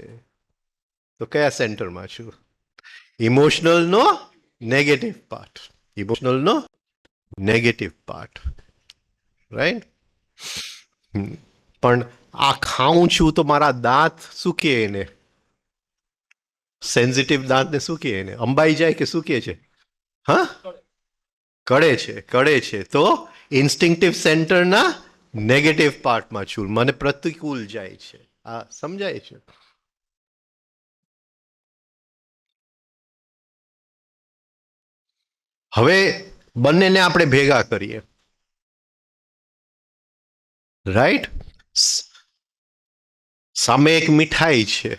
A: તો કયા સેન્ટરમાં છું? ઇમોશનલનો નેગેટિવ પાર્ટ. ઇમોશનલનો નેગેટિવ પાર્ટ. રાઈટ? પણ આ ખાઉં છું તો મારા દાંત શું કહે એને? સેન્સિટિવ દાંતને શું કહે એને? અંબાઈ જાય કે શું કહે છે? હા, કળે છે. તો ઇન્સ્ટિંક્ટિવ સેન્ટરના નેગેટિવ પાર્ટમાં છું. મને પ્રતિકૂળ જાય છે. આ સમજાય છે? હવે બંનેને આપણે ભેગા કરીએ. રાઈટ? સામે એક મીઠાઈ છે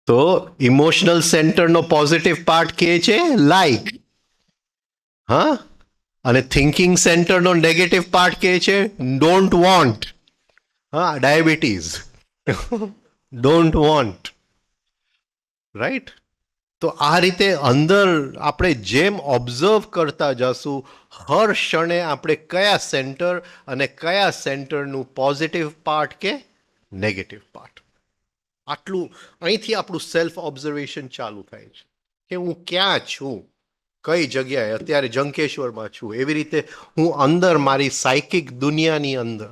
A: તો ઇમોશનલ સેન્ટરનો પોઝિટિવ પાર્ટ કે છે લાઈક. હા, અને થિંકિંગ સેન્ટરનો નેગેટિવ પાર્ટ કે છે ડોન્ટ વોન્ટ. હા, ડાયાબિટીસ. Don't want. રાઈટ? તો આ રીતે અંદર આપણે જેમ ઓબ્ઝર્વ કરતા જશું હર ક્ષણે આપણે કયા સેન્ટર અને કયા સેન્ટરનું પોઝિટિવ પાર્ટ કે નેગેટિવ પાર્ટ. આટલું અહીંથી આપણું સેલ્ફ ઓબ્ઝર્વેશન ચાલુ થાય છે કે હું ક્યાં છું, કઈ જગ્યાએ. અત્યારે જંકેશ્વરમાં છું. એવી રીતે હું અંદર મારી સાયકિક દુનિયાની અંદર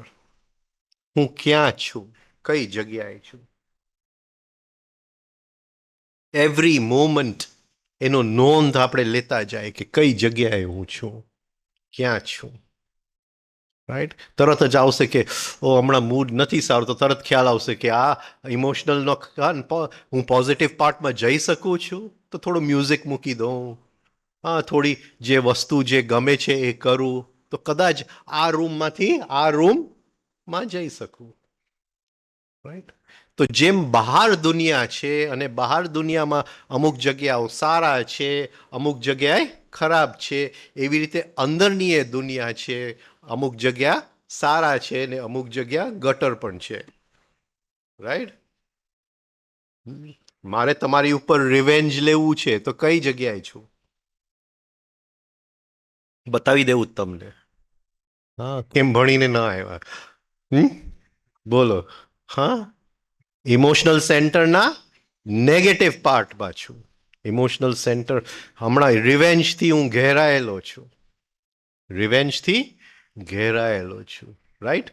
A: હું ક્યાં છું, કઈ જગ્યાએ છું. એવરી મોમેન્ટ એનો નોંધ આપણે લેતા જાય કે કઈ જગ્યાએ હું છું, ક્યાં છું. રાઈટ? તરત જ આવશે કે ઓ હમણાં મૂડ નથી સારું તો તરત ખ્યાલ આવશે કે આ ઇમોશનલનો હું પોઝિટિવ પાર્ટમાં જઈ શકું છું તો થોડું મ્યુઝિક મૂકી દઉં. હા, થોડી જે વસ્તુ જે ગમે છે એ કરું તો કદાચ આ રૂમમાંથી આ રૂમમાં જઈ શકું. રાઈટ? તો જેમ બહાર દુનિયા છે અને બહાર દુનિયામાં અમુક જગ્યાઓ સારા છે, અમુક જગ્યાએ ખરાબ છે, એવી રીતે અંદરની એ દુનિયા છે. અમુક જગ્યા સારા છે ને અમુક જગ્યા ગટર પણ છે. રાઈટ? મારે તમારી ઉપર રિવેન્જ લેવું છે તો કઈ જગ્યાએ છું? બતાવી દેવું તમને. હા, કેમ ભણીને ના આવ્યા? હમ, બોલો. હા, ઇમોશનલ સેન્ટરના નેગેટિવ પાર્ટમાં છું. ઇમોશનલ સેન્ટર હમણાં રિવેન્જથી હું ઘેરાયેલો છું. રિવેન્જથી ઘેરાયેલો છું, રાઈટ?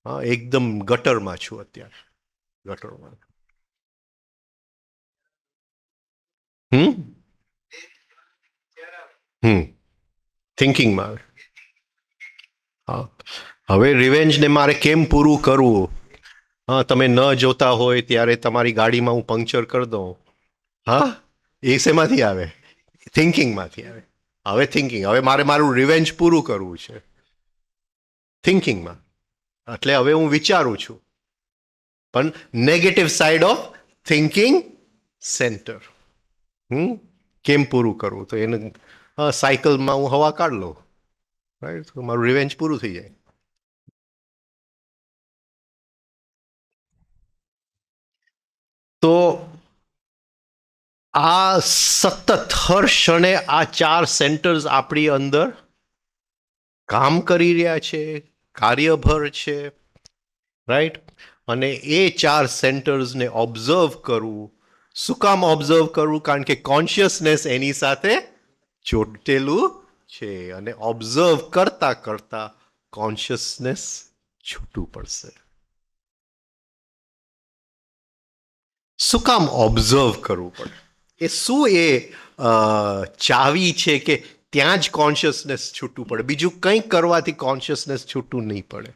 A: હા, એકદમ ગટરમાં છું અત્યારે. ગટરમાં. હમ હમ થિંકિંગમાં. હા, હવે રિવેન્જને મારે કેમ પૂરું કરવું? હા, તમે ન જોતા હોય ત્યારે તમારી ગાડીમાં હું પંક્ચર કરી દઉં. હા, એ શેમાંથી આવે? થિંકિંગમાંથી આવે. હવે થિંકિંગ, હવે મારે મારું રિવેન્જ પૂરું કરવું છે થિંકિંગમાં. એટલે હવે હું વિચારું છું, પણ negative side of thinking centre. કેમ પૂરું કરવું? તો એને સાયકલમાં હું હવા કાઢ લઉં, રાઈટ? તો મારું રિવેન્જ પૂરું થઈ જાય. તો આ સતત હર ક્ષણે આ ચાર સેન્ટર્સ આપણી અંદર કામ કરી રહ્યા છે, કાર્યભર છે, રાઈટ? અને એ ચાર સેન્ટર્સને ઓબ્ઝર્વ કરવું. શું કામ ઓબ્ઝર્વ કરવું? કારણ કે કોન્શિયસનેસ એની સાથે ચોટેલું છે, અને ઓબ્ઝર્વ કરતા કરતા કોન્શિયસનેસ છૂટવું પડશે. શું કામ ઓબ્ઝર્વ કરવું પડે? એ શું એ ચાવી છે કે ત્યાં જ કોન્શિયસનેસ છૂટવું પડે? બીજું કંઈક કરવાથી કોન્શિયસનેસ છૂટવું નહીં પડે.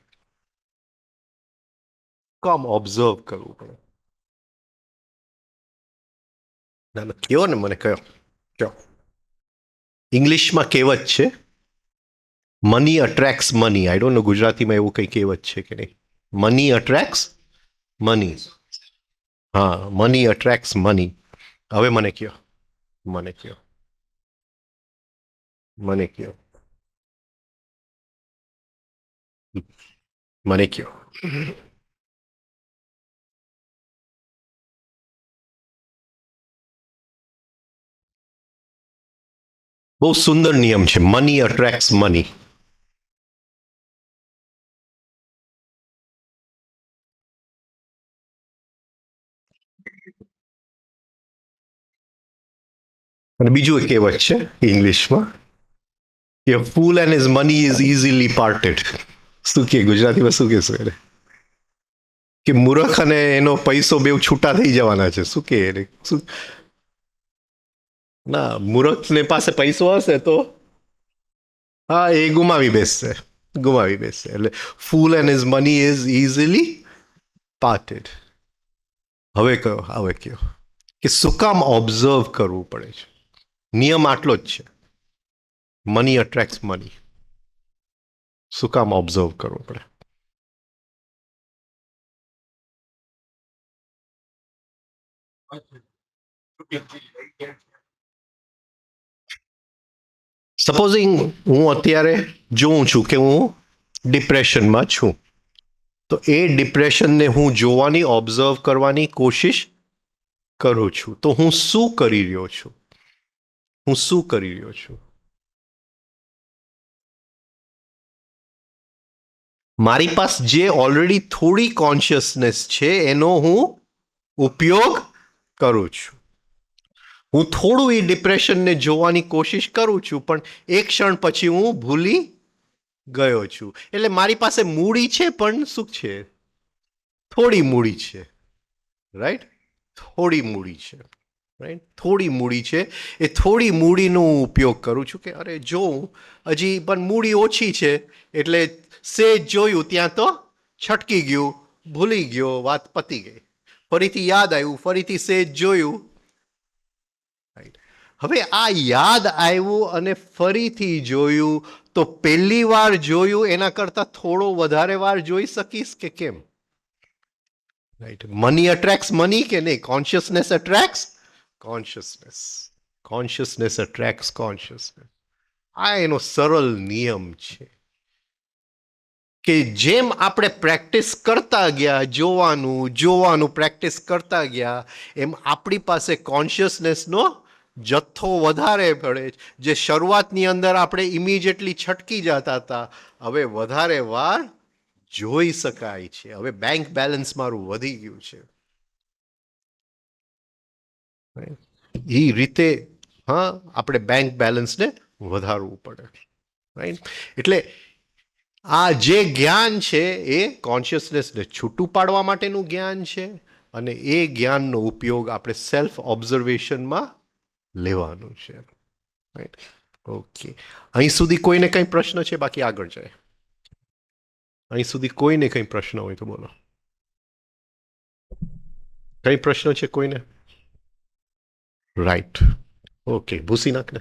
A: કામ ઓબ્ઝર્વ કરવું પડે? ના ના, કયો ને, મને કયો. કયો. ઇંગ્લિશમાં કહેવત છે, money attracts money. I don't know ગુજરાતીમાં એવું કંઈ કહેવત છે કે નહીં. Money attracts money. હા, મની અટ્રેક્ટ્સ મની. હવે મને કયો. મને કયો. મને કયો. મને કયો. બહુ સુંદર નિયમ છે, મની અટ્રેક્ટ્સ મની. અને બીજું એક કહેવત છે ઇંગ્લિશમાં કે fool and his money is easily parted. શું કે ગુજરાતીમાં શું કહેશો એને? કે મૂર્ખ અને એનો પૈસો બેવ છૂટા થઈ જવાના છે. શું કે એને? શું? ના, મૂર્ખને પાસે પૈસો હશે તો હા, એ ગુમાવી બેસશે. ગુમાવી બેસશે. એટલે fool and his money is easily parted. હવે કયો. હવે કયો કે શું કામ ઓબ્ઝર્વ કરવું પડે છે? નિયમ આટલો જ છે, મની અટ્રેક્ટ્સ મની. શું કામ ઓબ્ઝર્વ કરવું પડે? સપોઝિંગ હું અત્યારે જોઉં છું કે હું ડિપ્રેશનમાં છું, તો એ ડિપ્રેશનને હું જોવાની, ઓબ્ઝર્વ કરવાની કોશિશ કરું છું. તો હું શું કરી રહ્યો છું? હું શું કરી રહ્યો છું? મારી પાસે જે ઓલરેડી થોડી કોન્શિયસનેસ છે એનો હું ઉપયોગ કરું છું. હું થોડું એ ડિપ્રેશનને જોવાની કોશિશ કરું છું, પણ એક ક્ષણ પછી હું ભૂલી ગયો છું. એટલે મારી પાસે મૂડી છે, પણ શું છે? થોડી મૂડી છે, રાઈટ? થોડી મૂડી છે, રાઈટ? થોડી મૂડી છે. એ થોડી મૂડીનો હું ઉપયોગ કરું છું કે અરે જોઉં હજી પણ મૂડી ઓછી છે, એટલે સેજ જોયું ત્યાં તો છટકી ગયું, ભૂલી ગયો, વાત પતી ગઈ. ફરીથી યાદ આવ્યું, ફરીથી સેજ જોયું. હવે આ યાદ આવ્યું અને ફરીથી જોયું, તો પહેલી વાર જોયું એના કરતા થોડો વધારે વાર જોઈ શકીશ કે કેમ? રાઈટ. મની અટ્રેક્ટ્સ મની કે નહીં? Consciousness attracts consciousness. Consciousness attracts consciousness. આ એનો સરળ નિયમ છે કે જેમ આપણે પ્રેક્ટિસ કરતા ગયા, જોવાનું જોવાનું પ્રેક્ટિસ કરતા ગયા, એમ આપણી પાસે કોન્શિયસનેસનો જથ્થો વધારે પડે, જે શરૂઆતની અંદર આપણે ઇમિડિયેટલી છટકી જતા હતા, હવે વધારે વાર જોઈ શકાય છે. હવે બેંક બેલેન્સ મારું વધી ગયું છે. એ રીતે હા આપણે બેંક બેલેન્સને વધારવું પડે. રાઈટ. એટલે આ જે જ્ઞાન છે એ કોન્શિયસનેસને છૂટું પાડવા માટેનું જ્ઞાન છે, અને એ જ્ઞાનનો ઉપયોગ આપણે સેલ્ફ ઓબ્ઝર્વેશનમાં લેવાનું છે. રાઈટ. ઓકે. અહીં સુધી કોઈને કંઈ પ્રશ્ન છે? બાકી આગળ જાય. અહીં સુધી કોઈને કંઈ પ્રશ્ન હોય તો બોલો. કંઈ પ્રશ્ન છે કોઈને? રાઈટ. ઓકે, ભૂસી નાખને.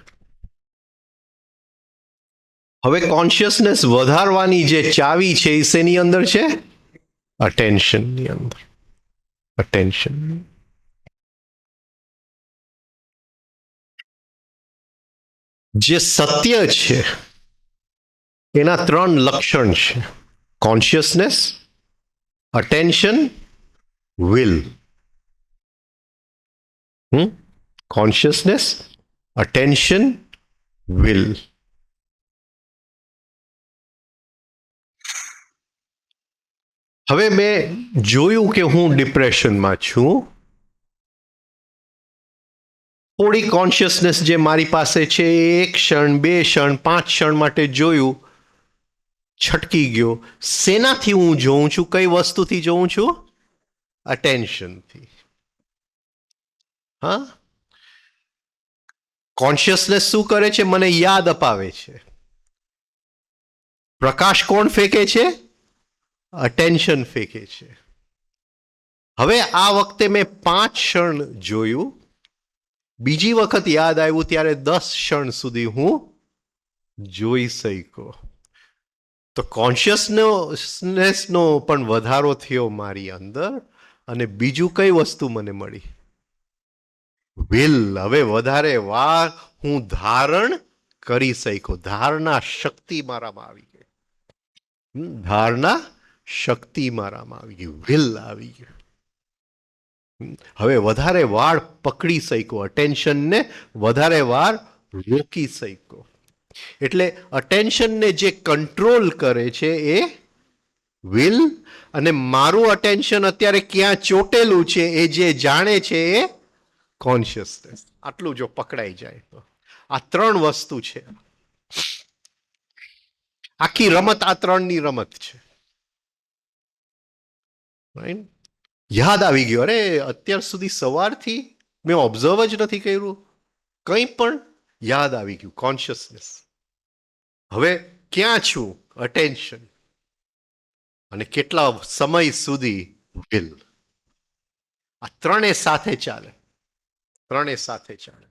A: હવે કોન્શિયસનેસ વધારવાની જે ચાવી છે એ શેની અંદર છે? અટેન્શનની અંદર. અટેન્શન. જે સત્ય છે એના 3 લક્ષણ છે: consciousness, attention, will. Consciousness, attention, will. હવે મેં જોયું કે હું ડિપ્રેશનમાં છું. થોડી કોન્શિયસનેસ જે મારી પાસે છે એ 1 ક્ષણ, 2 ક્ષણ, 5 ક્ષણ માટે જોયું, છટકી ગયો. શેનાથી હું જોઉં છું? કઈ વસ્તુથી જોઉં છું? અટેન્શનથી. હા. કોન્શિયસનેસ શું કરે છે? મને યાદ અપાવે છે. પ્રકાશ કોણ ફેંકે છે? અટેન્શન ફેંકે છે. હવે આ વખતે મેં 5 ક્ષણ જોયું, બીજી વખત યાદ આવ્યું ત્યારે 10 ક્ષણ સુધી હું જોઈ શક્યો. તો કોન્શિયસનેસનો પણ વધારો થયો મારી અંદર, અને બીજું કઈ વસ્તુ મને મળી? વિલ. હવે વધારે વાર હું ધારણ કરી શક્યો. ધારણા શક્તિ મારામાં આવી ગઈ. ધારણા શક્તિ મારામાં આવી ગઈ. વિલ આવી ગયું. હવે વધારે વાર પકડી શક્યો. અટેન્શનને વધારે વાર રોકી શક્યો. એટલે અટેન્શનને જે કંટ્રોલ કરે છે એ વિલ, અને મારું અટેન્શન અત્યારે ક્યાં ચોટેલું છે એ જે જાણે છે એ કોન્શિયસનેસ. આટલું જો પકડાઈ જાય તો આ 3 વસ્તુ છે. આખી રમત આ 3ની રમત છે. રાઈટ. યાદ આવી ગયો. અરે અત્યાર સુધી સવારથી મેં ઓબ્ઝર્વ જ નથી કર્યું કંઈ પણ. યાદ આવી ગયું. કોન્શિયસનેસ. હવે ક્યાં છું? અટેન્શન. અને કેટલા સમય સુધી? વિલ. આ 3 સાથે ચાલે. 3 સાથે ચાલે.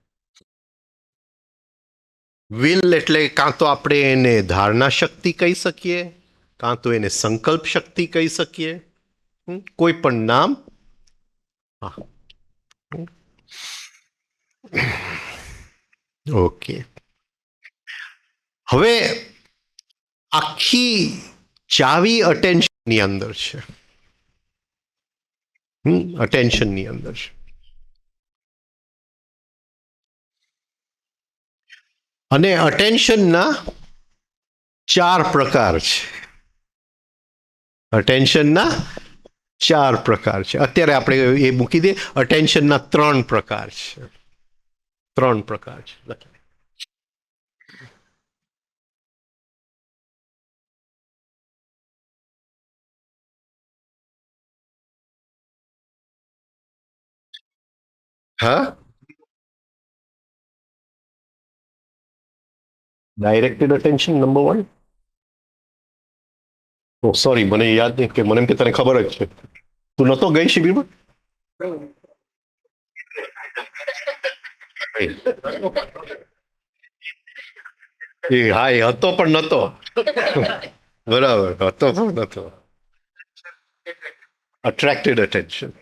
A: વિલ એટલે કાં તો આપણે એને ધારણા શક્તિ કહી શકીએ, કાં તો એને સંકલ્પ શક્તિ કહી શકીએ. કોઈ પણ નામ. ઓકે. હવે આખી ચાવી અટેન્શનની અંદર છે. અટેન્શનની અંદર છે. અને અટેન્શનના 4 પ્રકાર છે. અટેન્શનના 4 પ્રકાર છે. અત્યારે આપણે એ મૂકી દે. અટેન્શનના 3 પ્રકાર છે. 3 પ્રકાર છે. હા. Directed attention number 1. ઓ સોરી, મને યાદ નહીં, કે મને એમ કે તને ખબર જ છે. તું નતો ગઈ શિબિરમાં? હા, એ હતો પણ નતો. બરાબર, હતો પણ નતો. Attracted attention.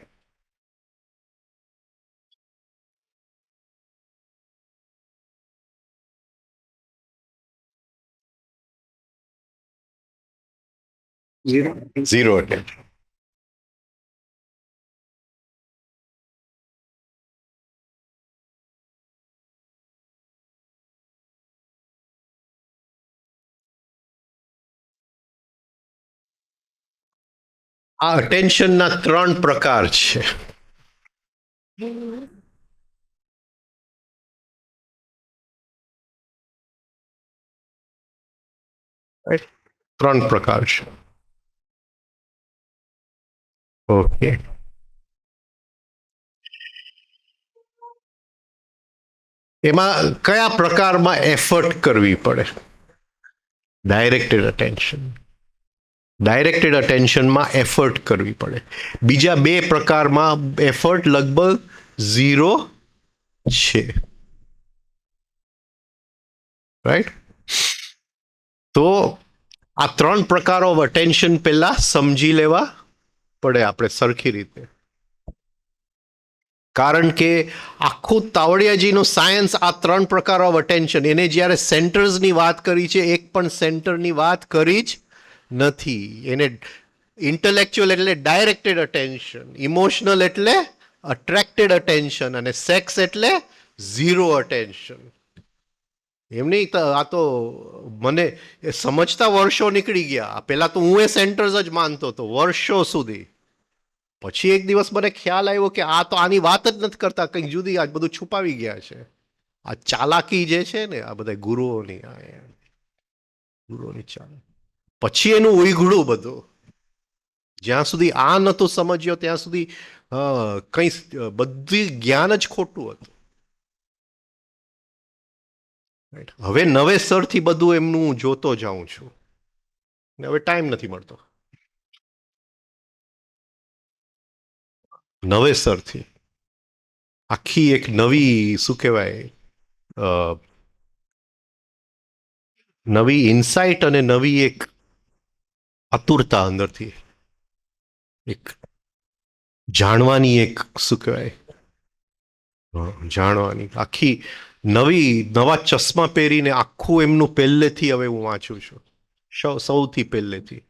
A: Zero attention. આ અટેન્શનના 3 પ્રકાર છે. Right? 3 પ્રકાર છે. ઓકે. એમાં કયા પ્રકારમાં એફર્ટ કરવી પડે? Directed attention. ડાયરેક્ટેડ અટેન્શનમાં એફર્ટ કરવી પડે. બીજા 2 પ્રકારમાં એફર્ટ લગભગ 0 છે. રાઈટ? તો આ 3 પ્રકારો ઓફ અટેન્શન પહેલા સમજી લેવા પડે આપણે સરખી રીતે. કારણ કે આખું તાવડિયાજીનું સાયન્સ આ 3 પ્રકાર ઓફ અટેન્શન, એને જ્યારે સેન્ટર્સની વાત કરી છે, એક પણ સેન્ટરની વાત કરી જ નથી. એને ઇન્ટેલેક્ચ્યુઅલ એટલે ડાયરેક્ટેડ અટેન્શન, ઇમોશનલ એટલે અટ્રેક્ટેડ અટેન્શન, અને સેક્સ એટલે ઝીરો અટેન્શન. એમ નહીં, આ તો મને સમજતા વર્ષો નીકળી ગયા. પહેલા તો હું એ સેન્ટર્સ જ માનતો હતો વર્ષો સુધી. પછી એક દિવસ મને ખ્યાલ આવ્યો કે આ તો આની વાત જ નથી કરતા, કંઈક જુદી, આ બધું છુપાવી ગયા છે. આ ચાલાકી જે છે ને, આ બધા ગુરુઓની ચાલ. પછી એનું ઉઈઘડું બધું. જ્યાં સુધી આ નહોતું સમજ્યો ત્યાં સુધી કંઈ બધી જ્ઞાન જ ખોટું હતું. હવે નવેસરથી બધું એમનું જોતો જાઉં છું. હવે ટાઈમ નથી મળતો. નવેસરથી આખી એક નવી, શું કહેવાય, નવી ઇન્સાઇટ અને નવી એક આતુરતા અંદરથી, એક જાણવાની, એક શું કહેવાય, જાણવાની આખી નવા ચશ્મા પહેરીને આખું એમનું પહેલેથી હવે હું વાંચું છું. સૌથી પહેલેથી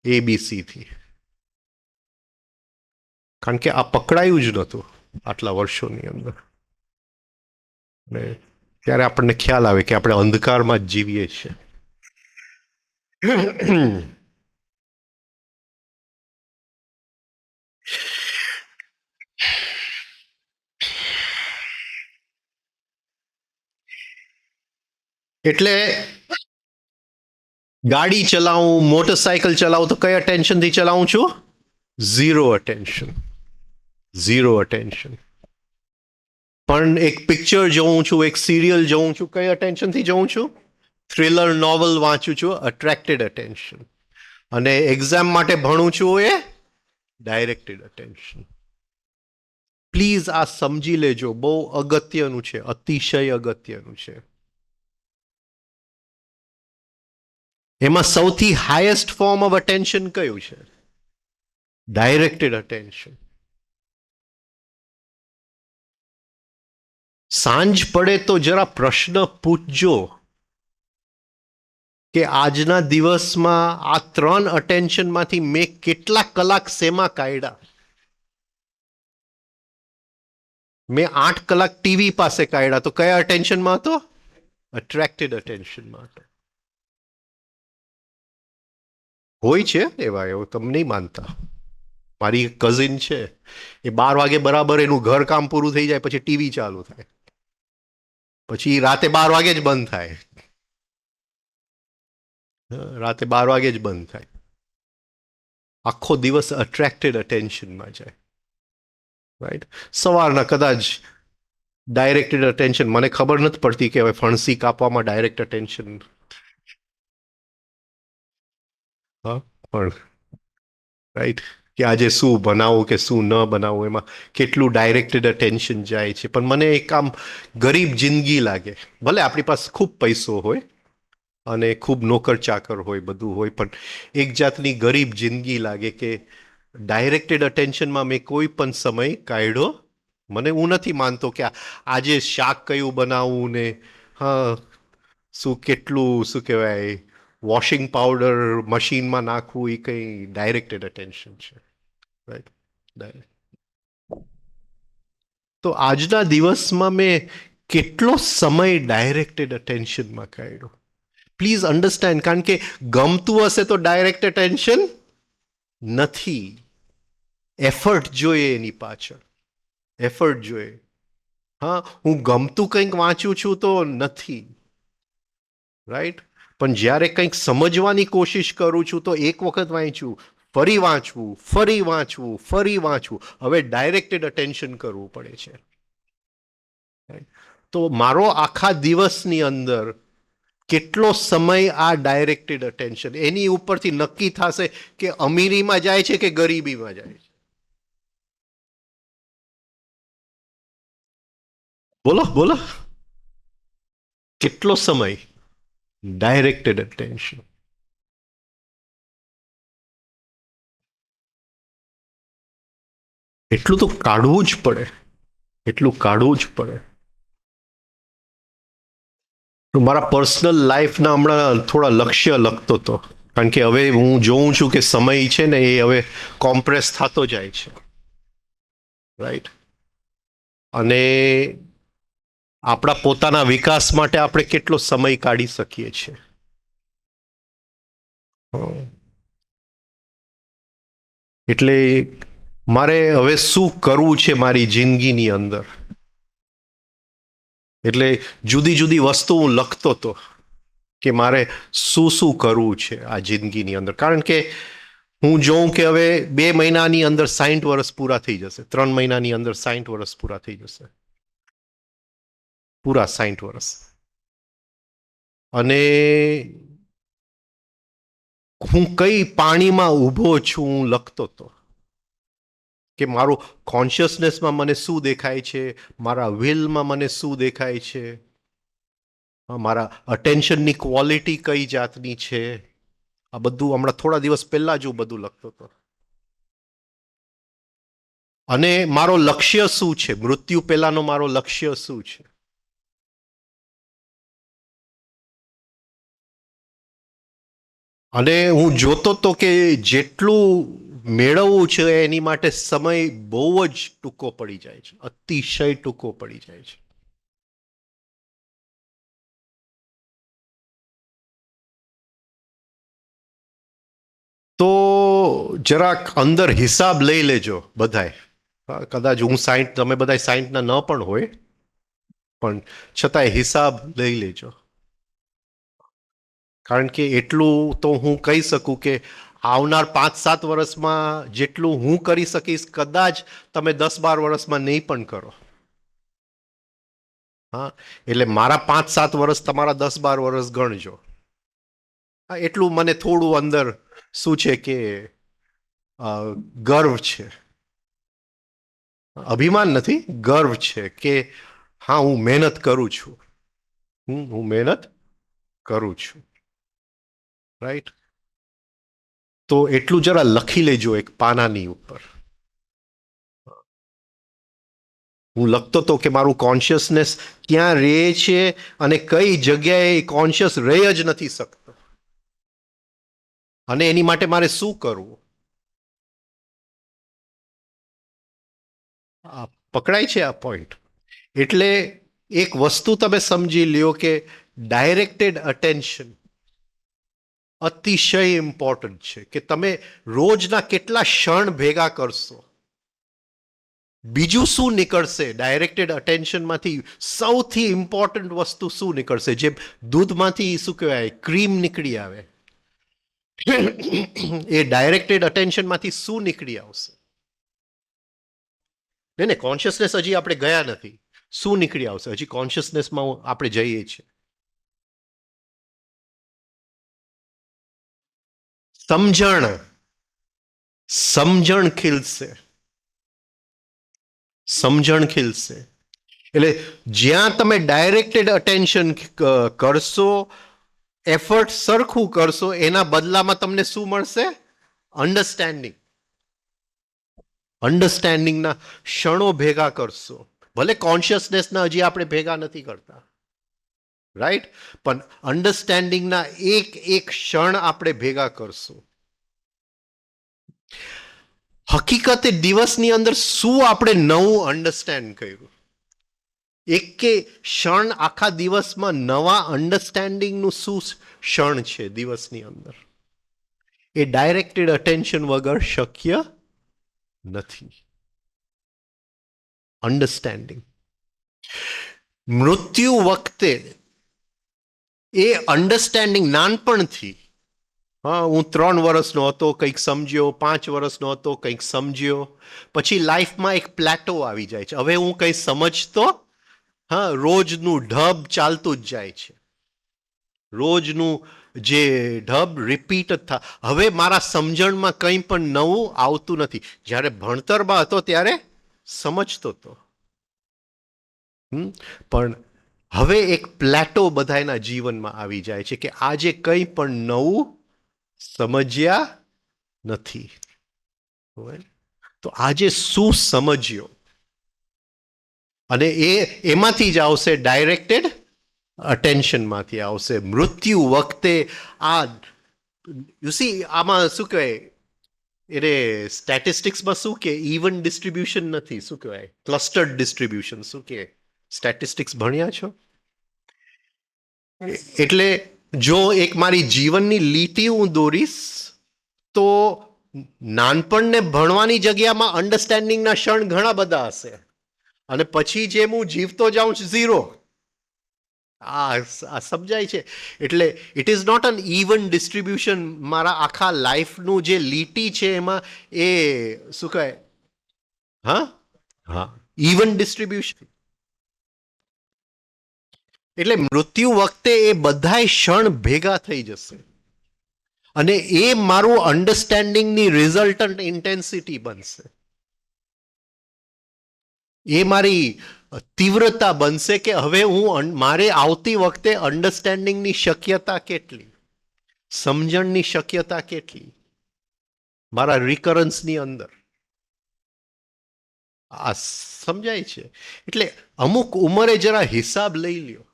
A: ABCથી. કારણ કે આ પકડાયું જ નહોતું આટલા વર્ષોની અંદર. અને ત્યારે આપણને ખ્યાલ આવે કે આપણે અંધકારમાં જ જીવીએ છીએ. એટલે ગાડી ચલાવું, મોટરસાયકલ ચલાવું તો કયા ટેન્શનથી ચલાવું છું? Zero attention. Zero attention. પણ એક પિક્ચર જોઉં છું, એક સિરિયલ જોઉં છું, કઈ અટેન્શનથી જોઉં છું? થ્રિલર નોવેલ વાંચું છું, અટ્રેક્ટેડ અટેન્શન. અને એક્ઝામ માટે ભણું છું, એ ડાયરેક્ટેડ અટેન્શન. પ્લીઝ આ સમજી લેજો, બહુ અગત્યનું છે, અતિશય અગત્યનું છે. એમાં સૌથી હાઈએસ્ટ ફોર્મ ઓફ અટેન્શન કયું છે? Directed attention. સાંજ પડે તો જરા પ્રશ્ન પૂછજો કે આજના દિવસમાં આ 3 અટેન્શનમાંથી મેં કેટલા કલાક શેમાં કાઢ્યા? મેં 8 કલાક ટીવી પાસે કાઢ્યા, તો કયા અટેન્શનમાં હતો? અટ્રેક્ટેડ અટેન્શનમાં હતો. હોય છે એવા, એવું તમે નહીં માનતા. મારી એક કઝિન છે, એ 12 વાગે બરાબર એનું ઘર કામ પૂરું થઈ જાય પછી ટીવી ચાલુ થાય, પછી રાતે 12 વાગે જ બંધ થાય. રાતે 12 વાગે જ બંધ થાય. આખો દિવસ અટ્રેક્ટેડ અટેન્શનમાં જાય. રાઈટ? સવારના કદાચ ડાયરેક્ટેડ અટેન્શન, મને ખબર નથી પડતી કે હવે ફણસી કાપવામાં ડાયરેક્ટ અટેન્શન, હા, પણ રાઈટ, કે આજે શું બનાવવું કે શું ન બનાવવું, એમાં કેટલું ડાયરેક્ટેડ અટેન્શન જાય છે. પણ મને એક આમ ગરીબ જિંદગી લાગે. ભલે આપણી પાસે ખૂબ પૈસો હોય અને ખૂબ નોકર ચાકર હોય, બધું હોય, પણ એક જાતની ગરીબ જિંદગી લાગે કે ડાયરેક્ટેડ અટેન્શનમાં મેં કોઈ પણ સમય કાઢ્યો. મને હું નથી માનતો કે આજે શાક કયું બનાવવું ને હા શું કેટલું, શું કહેવાય, વોશિંગ પાવડર મશીનમાં નાખવું, એ કંઈ ડાયરેક્ટેડ અટેન્શન છે. રાઈટ? તો આજના દિવસમાં મેં કેટલો સમય ડાયરેક્ટેડ અટેન્શનમાં કાઢ્યો? Please understand. કારણ કે ગમતું હશે તો ડાયરેક્ટ અટેન્શન નથી. એફર્ટ જોઈએ એની પાછળ, એફર્ટ જોઈએ. હા, હું ગમતું કંઈક વાંચું છું તો નથી, રાઈટ. પણ જ્યારે કંઈક સમજવાની કોશિશ કરું છું તો એક વખત વાંચ્યું, ફરી વાંચવું, ફરી વાંચવું, ફરી વાંચવું. હવે ડાયરેક્ટેડ અટેન્શન કરવું પડે છે. તો મારો આખા દિવસની અંદર કેટલો સમય આ ડાયરેક્ટેડ અટેન્શન, એની ઉપરથી નક્કી થશે કે અમીરીમાં જાય છે કે ગરીબીમાં જાય છે. બોલો બોલો, કેટલો સમય ડાયરેક્ટેડ અટેન્શન. એટલું તો કાઢવું જ પડે, એટલું કાઢવું જ પડે. મારા પર્સનલ લાઈફના હમણાં થોડા લક્ષ્ય લખતો હતો, કારણ કે હવે હું જોઉં છું કે સમય છે ને એ હવે કોમ્પ્રેસ થતો જાય છે, રાઈટ. અને આપણા પોતાના વિકાસ માટે આપણે કેટલો સમય કાઢી શકીએ છીએ. એટલે મારે હવે શું કરવું છે મારી જિંદગીની અંદર, એટલે જુદી જુદી વસ્તુ હું લખતો હતો કે મારે શું શું કરવું છે આ જિંદગીની અંદર. કારણ કે હું જોઉં કે હવે 2 મહિનાની અંદર 60 વર્ષ પૂરા થઈ જશે, 3 મહિનાની અંદર 60 વર્ષ પૂરા થઈ જશે, પૂરા 60 વર્ષ. અને હું કઈ પાણીમાં ઊભો છું હું લખતો હતો કે મારું કોન્શિયસનેસમાં મને શું દેખાય છે, મારા વિલમાં મને શું દેખાય છે, મારા અટેન્શનની ક્વોલિટી કઈ જાતની છે. આ બધું હમણાં થોડા દિવસ પહેલા જ હું બધું લખતો હતો. અને મારો લક્ષ્ય શું છે, મૃત્યુ પહેલાનો મારો લક્ષ્ય શું છે. અને હું જોતો તો કે જેટલું મેળવવું છે એની માટે સમય બહુ જ ટૂંકો પડી જાય છે, અતિશય ટૂંકો પડી જાય છે. તો જરાક અંદર હિસાબ લઈ લેજો બધાય. કદાચ હું 60, તમે બધા 60ના ન પણ હોય, પણ છતાંય હિસાબ લઈ લેજો. કારણ કે એટલું તો હું કહી શકું કે આવનાર 5-7 વર્ષમાં જેટલું હું કરી શકીશ કદાચ તમે 10-12 વર્ષમાં નહીં પણ કરો. હા, એટલે મારા 5-7 વર્ષ તમારા 10-12 વર્ષ ગણજો. હા, એટલું મને થોડું અંદર શું છે કે ગર્વ છે, અભિમાન નથી, ગર્વ છે કે હા હું મહેનત કરું છું, હું મહેનત કરું છું, રાઈટ. તો એટલું જરા લખી લેજો એક પાનાની ઉપર. હું લખતો હતો કે મારું કોન્શિયસનેસ ક્યાં રહે છે અને કઈ જગ્યાએ કોન્શિયસ રહી જ નથી શકતો, અને એની માટે મારે શું કરવું. પકડાય છે આ પોઈન્ટ. એટલે એક વસ્તુ તમે સમજી લ્યો કે ડાયરેક્ટેડ અટેન્શન અતિશય ઇમ્પોર્ટન્ટ છે, કે તમે રોજના કેટલા ક્ષણ ભેગા કરશો. બીજું શું નીકળશે ડાયરેક્ટેડ અટેન્શનમાંથી, સૌથી ઇમ્પોર્ટન્ટ વસ્તુ શું નીકળશે, જે દૂધમાંથી શું કહેવાય ક્રીમ નીકળી આવે, એ ડાયરેક્ટેડ અટેન્શનમાંથી શું નીકળી આવશે. ને કોન્શિયસનેસ હજી આપણે ગયા નથી, શું નીકળી આવશે, હજી કોન્શિયસનેસમાં આપણે જઈએ છીએ. સમજણ, સમજણ ખીલશે, સમજણ ખીલશે. એટલે જ્યાં તમે ડાયરેક્ટેડ અટેન્શન કરશો, એફર્ટ સરખું કરશો, એના બદલામાં તમને શું મળશે, અન્ડરસ્ટેન્ડિંગ. અન્ડરસ્ટેન્ડિંગના ક્ષણો ભેગા કરશો. ભલે કોન્શિયસનેસના હજી આપણે ભેગા નથી કરતા, રાઈટ, પણ અન્ડરસ્ટેન્ડિંગના એક એક ક્ષણ આપણે ભેગા કરશું. હકીકતે દિવસની અંદર શું આપણે નવું અન્ડરસ્ટેન્ડ કર્યું, એક કે ક્ષણ આખા દિવસમાં નવા અન્ડરસ્ટેન્ડિંગનું શું ક્ષણ છે દિવસની અંદર, એ ડાયરેક્ટેડ અટેન્શન વગર શક્ય નથી. અન્ડરસ્ટેન્ડિંગ. મૃત્યુ વખતે એ અન્ડરસ્ટેન્ડિંગ નાનપણથી, હા, હું 3 વર્ષનો હતો, કંઈક સમજ્યો, 5 વર્ષનો હતો, કંઈક સમજ્યો, પછી લાઈફમાં એક પ્લેટો આવી જાય છે. હવે હું કંઈ સમજતો, હા, રોજનું ઢબ ચાલતું જ જાય છે, રોજનું જે ઢબ રિપીટ જ થાય. હવે મારા સમજણમાં કંઈ પણ નવું આવતું નથી. જ્યારે ભણતરમાં હતો ત્યારે સમજતો હતો, પણ હવે એક પ્લેટો બધાના જીવનમાં આવી જાય છે કે આજે કંઈ પણ નવું સમજ્યા નથી. તો આજે શું સમજ્યો, અને એમાંથી જ આવશે ડાયરેક્ટેડ અટેન્શનમાંથી આવશે. મૃત્યુ વખતે આ યુ સી આમાં શું કહેવાય, એટલે સ્ટેટિસ્ટિક્સમાં શું કે ઇવન ડિસ્ટ્રીબ્યુશન નથી, શું કહેવાય ક્લસ્ટર્ડ ડિસ્ટ્રીબ્યુશન, શું કે સ્ટેટિસ્ટિક્સ ભણ્યા છો? એટલે જો એક મારી જીવનની લીટી હું દોરીશ તો નાનપણને ભણવાની જગ્યામાં અન્ડરસ્ટેન્ડિંગના ક્ષણ ઘણા બધા હશે, અને પછી જેમ હું જીવતો જાઉં છું ઝીરો. આ સમજાય છે? એટલે it is not an even distribution. મારા આખા લાઈફનું જે લીટી છે એમાં એ શું કહે, હા હા, ઇવન ડિસ્ટ્રીબ્યુશન. એટલે મૃત્યુ વખતે એ બધાય ક્ષણ ભેગા થઈ જશે, અને એ મારું અન્ડરસ્ટેન્ડિંગની રિઝલ્ટન્ટ ઇન્ટેન્સિટી બનશે. એ મારી તીવ્રતા બનશે કે હવે હું મારે આવતી વખતે અન્ડરસ્ટેન્ડિંગની શક્યતા કેટલી, સમજણની શક્યતા કેટલી મારા રિકરન્સની અંદર. આ સમજાય છે? એટલે અમુક ઉંમરે જરા હિસાબ લઈ લ્યો,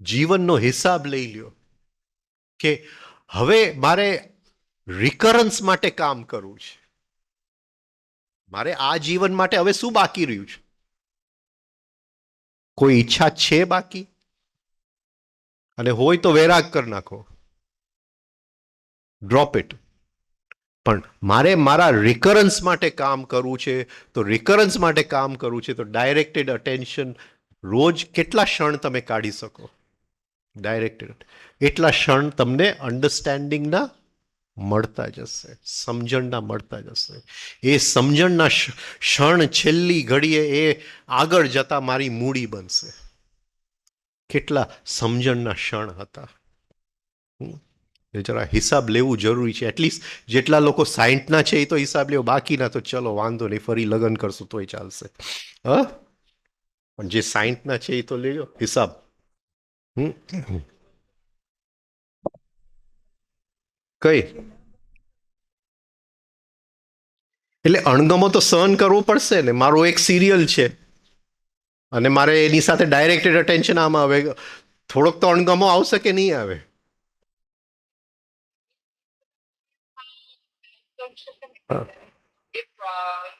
A: જીવનનો હિસાબ લઈ લ્યો કે હવે મારે રિકરન્સ માટે કામ કરવું છે. મારે આ જીવન માટે હવે શું બાકી રહ્યું છે? કોઈ ઈચ્છા છે બાકી? અને હોય તો વૈરાગ કરી નાખો, ડ્રોપ ઇટ. પણ મારે મારા રિકરન્સ માટે કામ કરવું છે, તો રિકરન્સ માટે કામ કરવું છે તો ડાયરેક્ટેડ અટેન્શન રોજ કેટલા ક્ષણ તમે કાઢી શકો ડાયરેક્ટેડ, એટલા ક્ષણ તમને અન્ડરસ્ટેન્ડિંગના મળતા જશે, સમજણના મળતા જશે. એ સમજણના ક્ષણ છેલ્લી ઘડીએ એ આગળ જતા મારી મૂડી બનશે. કેટલા સમજણના ક્ષણ હતા, જરા હિસાબ લેવું જરૂરી છે. એટલીસ્ટ જેટલા લોકો 60ના છે એ તો હિસાબ લેવો, બાકીના તો ચલો વાંધો નહીં, ફરી લગ્ન કરશું તોય ચાલશે. હા, પણ જે 60ના છે એ તો લેજો હિસાબ. કઈ એટલે અણગમો તો સહન કરવો પડશે ને. મારો એક સિરિયલ છે અને મારે એની સાથે ડાયરેક્ટેડ અટેન્શન આમાં આવે, થોડોક તો અણગમો આવશે કે નહીં આવે?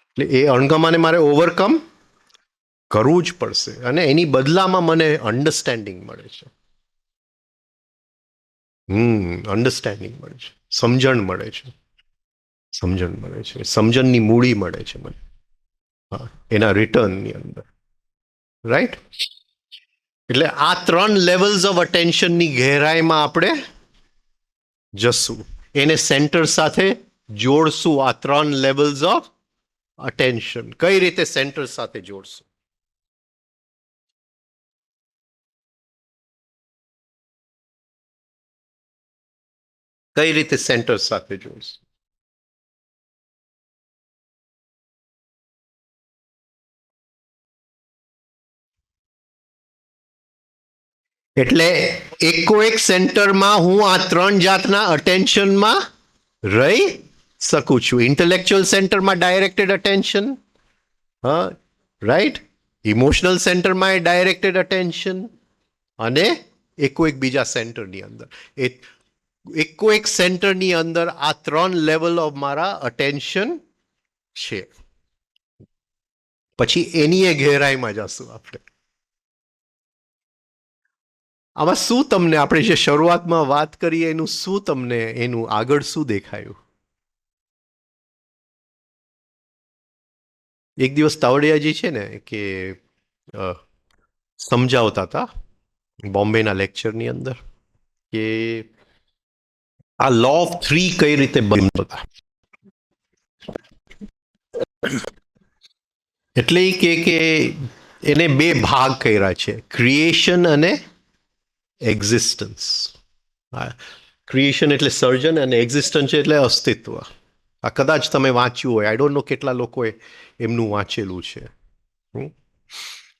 A: એટલે એ અણગમાને મારે ઓવરકમ કરવું જ પડશે, અને એની બદલામાં મને અન્ડરસ્ટેન્ડિંગ મળે છે. અન્ડરસ્ટેન્ડિંગ મળે છે, સમજણ મળે છે, સમજણ મળે છે, સમજણની મૂડી મળે છે મને, હા, એના રિટર્નની અંદર. રાઈટ? એટલે આ 3 લેવલ્સ ઓફ અટેન્શનની ગહેરાઈમાં આપણે જશું, એને સેન્ટર સાથે જોડશું. આ 3 લેવલ્સ ઓફ અટેન્શન કઈ રીતે સેન્ટર સાથે જોડશું? કઈ રીતે સેન્ટર સાથે જોડશું? એટલે એકો એક સેન્ટરમાં હું આ 3 જાતના અટેન્શનમાં રહી શકું છું. ઇન્ટેલેક્ચ્યુઅલ સેન્ટરમાં ડાયરેક્ટેડ અટેન્શન, હા, રાઈટ. ઇમોશનલ સેન્ટરમાં એ ડાયરેક્ટેડ અટેન્શન, અને એકો એક બીજા સેન્ટરની અંદર. એ એકો એક સેન્ટરની અંદર આ 3 લેવલ ઓફ મારા અટેન્શન છે. પછી એની એ ગહેરાઈમાં જશું આપણે. આમાં શું તમને આપણે જે શરૂઆતમાં વાત કરીએ એનું શું તમને એનું આગળ શું દેખાયું? એક દિવસ તાવડિયાજી છે ને કે સમજાવતા હતા બોમ્બેના લેક્ચરની અંદર કે આ લો ઓફ 3 કઈ રીતે બનતો હતા. એટલે કે એને બે ભાગ કર્યા છે, ક્રિએશન અને એક્ઝિસ્ટન્સ. ક્રિએશન એટલે સર્જન અને એક્ઝિસ્ટન્સ એટલે અસ્તિત્વ. આ કદાચ તમે વાંચ્યું હોય, આઈ ડોન્ટ નો કેટલા લોકોએ એમનું વાંચેલું છે.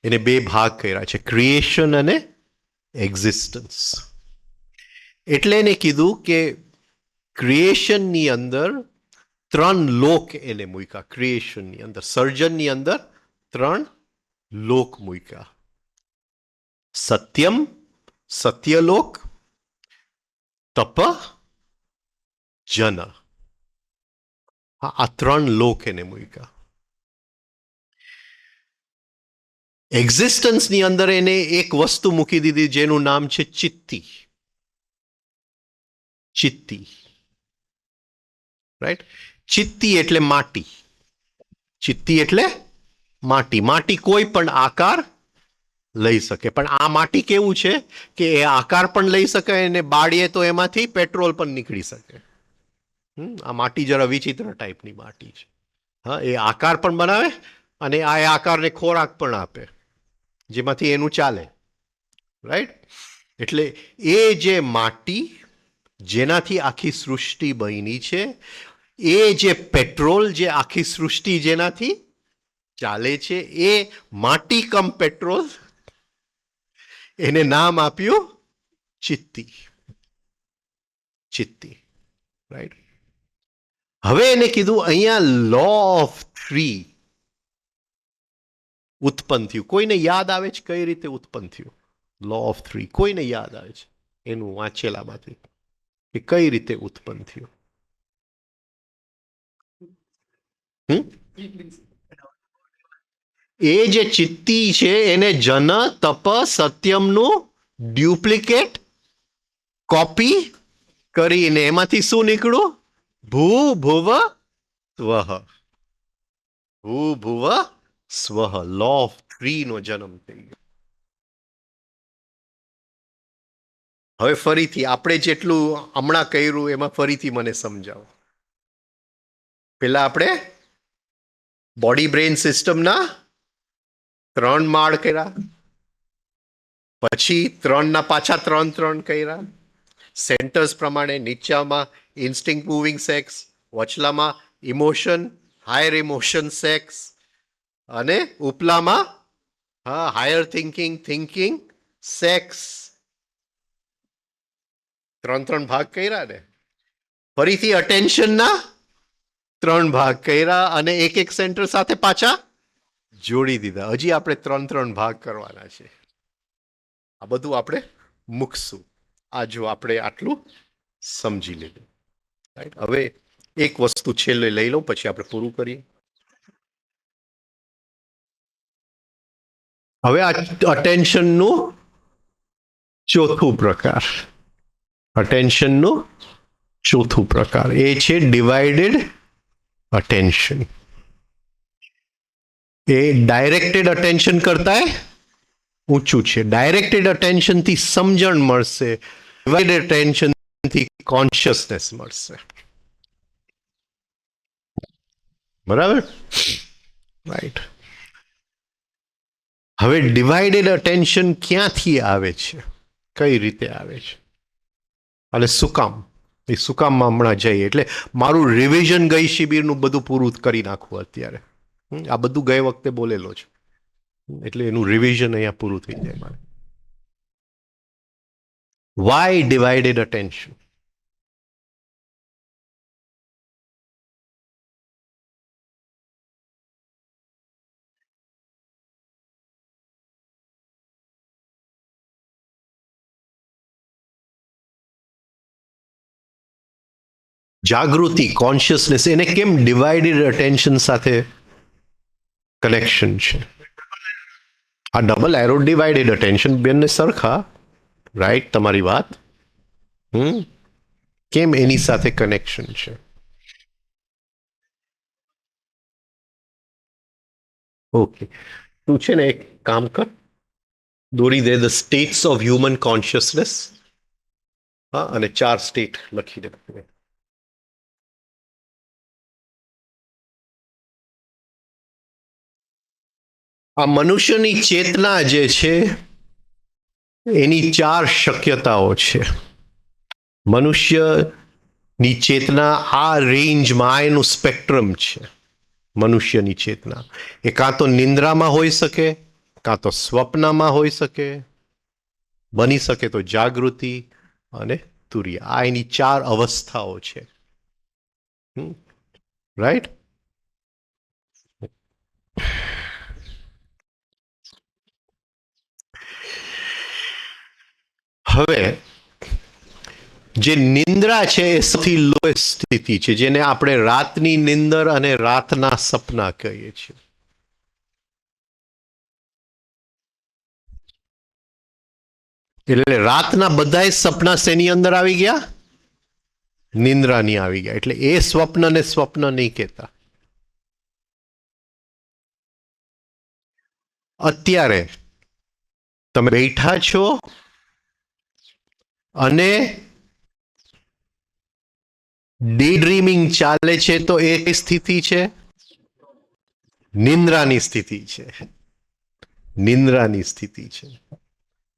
A: એને બે ભાગ કર્યા છે, ક્રિએશન અને એક્ઝિસ્ટન્સ. એટલે એને કીધું કે ક્રિએશનની અંદર 3 લોક એને મૂક્યા. ક્રિએશનની અંદર, સર્જનની અંદર 3 લોક મૂક્યા. સત્યમ, સત્યલોક, તપ, જન. આ 3 લોક એને મૂક્યા. એક્ઝિસ્ટન્સની અંદર એને એક વસ્તુ મૂકી દીધી જેનું નામ છે ચિત્તી. ચિત્તી, રાઈટ? ચિત્તી એટલે માટી. ચિત્તી એટલે માટી. માટી કોઈ પણ આકાર લઈ શકે, પણ આ માટી કેવું છે કે એ આકાર પણ લઈ શકે અને બાળીએ તો એમાંથી પેટ્રોલ પણ નીકળી શકે. આ માટી જરા વિચિત્ર ટાઈપની માટી છે. હા, એ આકાર પણ બનાવે અને આ આકારને ખોરાક પણ આપે જેમાંથી એનું ચાલે, રાઈટ? એટલે એ જે માટી જેનાથી આખી સૃષ્ટિ બની છે, એ જે પેટ્રોલ જે આખી સૃષ્ટિ જેનાથી ચાલે છે, એ માટી કમ પેટ્રોલ, એને નામ આપ્યું ચિત્તી. ચિત્તી, રાઈટ? હવે એને કીધું અહીંયા લો ઓફ 3 ઉત્પન્ન થયું. કોઈને યાદ આવે છે કઈ રીતે ઉત્પન્ન થયું લો ઓફ 3? કોઈને યાદ આવે છે એનું વાંચેલામાંથી કે કઈ રીતે ઉત્પન્ન થયું? એ જે ચિત્તી છે એને જન, તપ, સત્યમનું ડુપ્લિકેટ કોપી કરીને એમાંથી શું નીકળ્યું? ભૂ ભુવ સ્વઃ. ભૂ ભુવ સ્વઃ. લો ઓફ 3 નો જન્મ થઈ ગયો. હવે ફરીથી આપણે જેટલું હમણાં કર્યું એમાં ફરીથી મને સમજાવો. પેલા આપણે બોડી બ્રેઇન સિસ્ટમના 3 માળ કર્યા, પછી 3 ના પાછા 3 કર્યા. સેન્ટર્સ પ્રમાણે નીચામાં ઇન્સ્ટિંક્ટ મૂવિંગ સેક્સ, વચલામાં ઇમોશન, હાયર ઇમોશન સેક્સ, અને ઉપલામાં હાયર થિંકિંગ સેક્સ. 3 ભાગ કર્યા ને. ફરીથી અટેન્શનના 3 ભાગ કર્યા અને એક સેન્ટર સાથે પાછા જોડી દીધા. હજી આપણે 3 ભાગ કરવાના છે. આ બધું આપણે મૂકશું આ જો આપણે આટલું સમજી લીધું, રાઈટ? હવે એક વસ્તુ છેલ્લે લઈ લઉં પછી આપણે પૂરું કરીએ. હવે આ અટેન્શનનું ચોથું પ્રકાર, અટેન્શનનું ચોથું પ્રકાર એ છે ડિવાઇડેડ અટેન્શન. એ ડાયરેક્ટેડ અટેન્શન કરતા ઊંચું છે. ડાયરેક્ટેડ અટેન્શન થી સમજણ મળશે, ડિવાઇડેડ અટેન્શન થી કોન્શિયસનેસ મળશે. બરાબર, રાઈટ? હવે ડિવાઇડેડ અટેન્શન ક્યાંથી આવે છે, કઈ રીતે આવે છે અને શું કામ? એ શું કામમાં હમણાં જઈએ. એટલે મારું રિવિઝન ગઈ શિબિરનું બધું પૂરું કરી નાખવું અત્યારે. આ બધું ગઈ વખતે બોલેલો છે એટલે એનું રિવિઝન અહીંયા પૂરું થઈ જાય મારે. Why divided attention? જાગૃતિ, કોન્શિયસનેસ, એને કેમ ડિવાઇડેડ અટેન્શન સાથે કનેક્શન છે? આ ડબલ એરો ડિવાઇડેડ અટેન્શન બંને સરખા, રાઈટ, તમારી વાત. કેમ એની સાથે કનેક્શન છે? ઓકે, તું છે ને એક કામ કર, દોરી દે the states of human consciousness. હા, અને 4 સ્ટેટ લખી દે. આ મનુષ્યની ચેતના જે છે એની 4 શક્યતાઓ છે. મનુષ્યની ચેતના આ રેન્જમાં, એનું સ્પેક્ટ્રમ છે. મનુષ્યની ચેતના એ કાં તો નિંદ્રામાં હોઈ શકે, કાં તો સ્વપ્નમાં હોઈ શકે, બની શકે તો જાગૃતિ અને તુર્ય. આ એની 4 અવસ્થાઓ છે. રાઈટ. હવે જે નિંદ્રા છે એ સૌથી લોએસ્ટ સ્થિતિ છે, જેને આપણે રાતની નિંદર અને રાતના સપના કહીએ છીએ. એટલે રાતના બધાય સપના શેની અંદર આવી ગયા? નિંદ્રાની આવી ગયા. એટલે એ સ્વપ્નને સ્વપ્ન નહીં કહેતા. અત્યારે તમે બેઠા છો અને ડે ડ્રીમિંગ ચાલે છે, તો એ કઈ સ્થિતિ છે? નિંદ્રાની સ્થિતિ છે. નિંદ્રાની સ્થિતિ છે.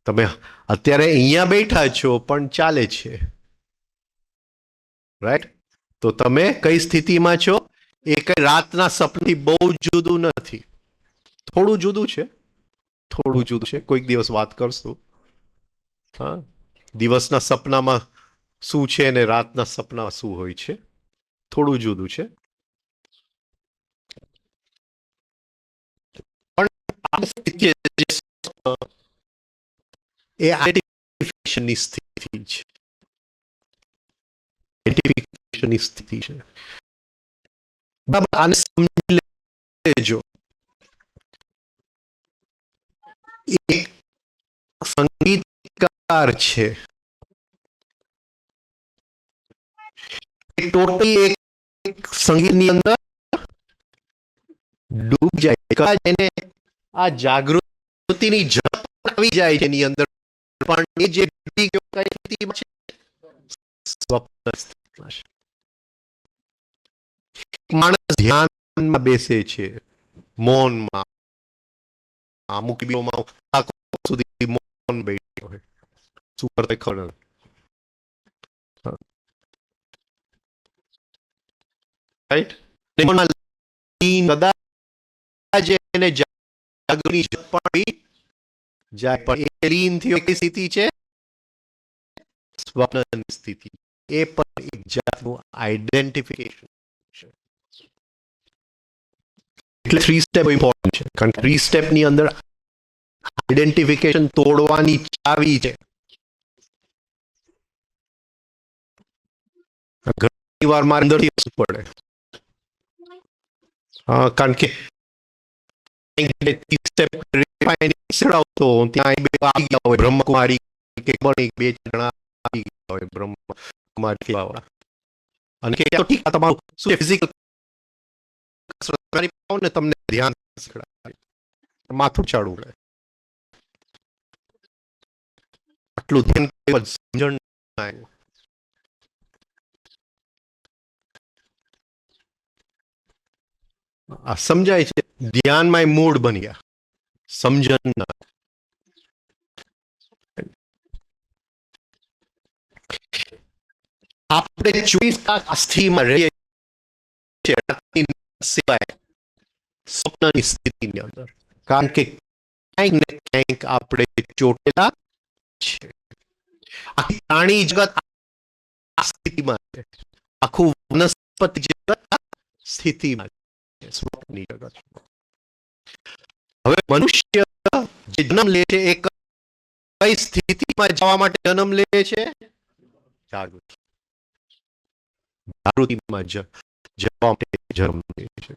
A: તમે અત્યારે અહીંયા બેઠા છો પણ ચાલે છે. રાઈટ? તો તમે કઈ સ્થિતિમાં છો? એ કઈ રાતના સપનાથી બહુ જુદું નથી. થોડું જુદું છે. થોડું જુદું છે. કોઈક દિવસ વાત કરશું. હા, દિવસના સપનામાં શું છે અને રાતના સપના શું હોય છે, થોડું જુદું છે. એ આઈડેન્ટિફિકેશનની સ્થિતિ છે. આઈડેન્ટિફિકેશનની સ્થિતિ છે. બરાબર, આને સમજી લેજો. એક સંગીતકાર છે, ટોટલી એક સંગીતની અંદર ડૂબ જાય. એને આ જાગૃતિની ઝડપ આવી જાય છે એની અંદર, પણ એ જે સ્થિતિમાં છે સ્વપ્ન સ્થિતિમાં છે. માણસ ધ્યાનમાં બેસે છે, મૌનમાં, અમુક સુધી મૌન બેઠો હોય, શું કરતા ખબર નથી. રાઈટ? કદાચ એને જાગૃતિ પણ જાય, પણ એ લીન થયો કઈ સ્થિતિ છે? સ્વપ્નની સ્થિતિ. એ પણ એક જાતનું આઈડેન્ટિફિકેશન છે. એટલે 3 સ્ટેપ ઇમ્પોર્ટન્ટ છે, કારણ કે 3 સ્ટેપની અંદર આઈડેન્ટિફિકેશન તોડવાની ચાવી છે. ઘણી વાર મારે અંદરથી હસવું પડે, કારણ કે બ્રહ્મકુમારી કે બે જણા આવી ગયા હોય બ્રહ્મકુમારી વાળા, અને કે તો ઠીક, તમારું શું ફિઝિકલ ને તમને ધ્યાન માથું ચાડવું રહે. આટલું ધ્યાન સમજણ આ સમજાય છે. ધ્યાનમાં મૂળ બની ગયા, સમજણ ના. આપણે 24 કલાક સ્થિતિમાં રહીએ છીએ સિવાય સ્વપ્નની સ્થિતિની અંદર, કારણ કે ક્યાંક ને ક્યાંક આપણે ચોટેલા છે. આખી પ્રાણી જગત આ સ્થિતિમાં છે. આખું વનસ્પતિ જગત આ સ્થિતિમાં છે, સ્વપ્નની જગત. હવે મનુષ્ય જે જન્મ લે છે એ કઈ સ્થિતિમાં જવા માટે જન્મ લે છે? જાગૃતિ. જાગૃતિમાં જવા માટે જન્મ લે છે.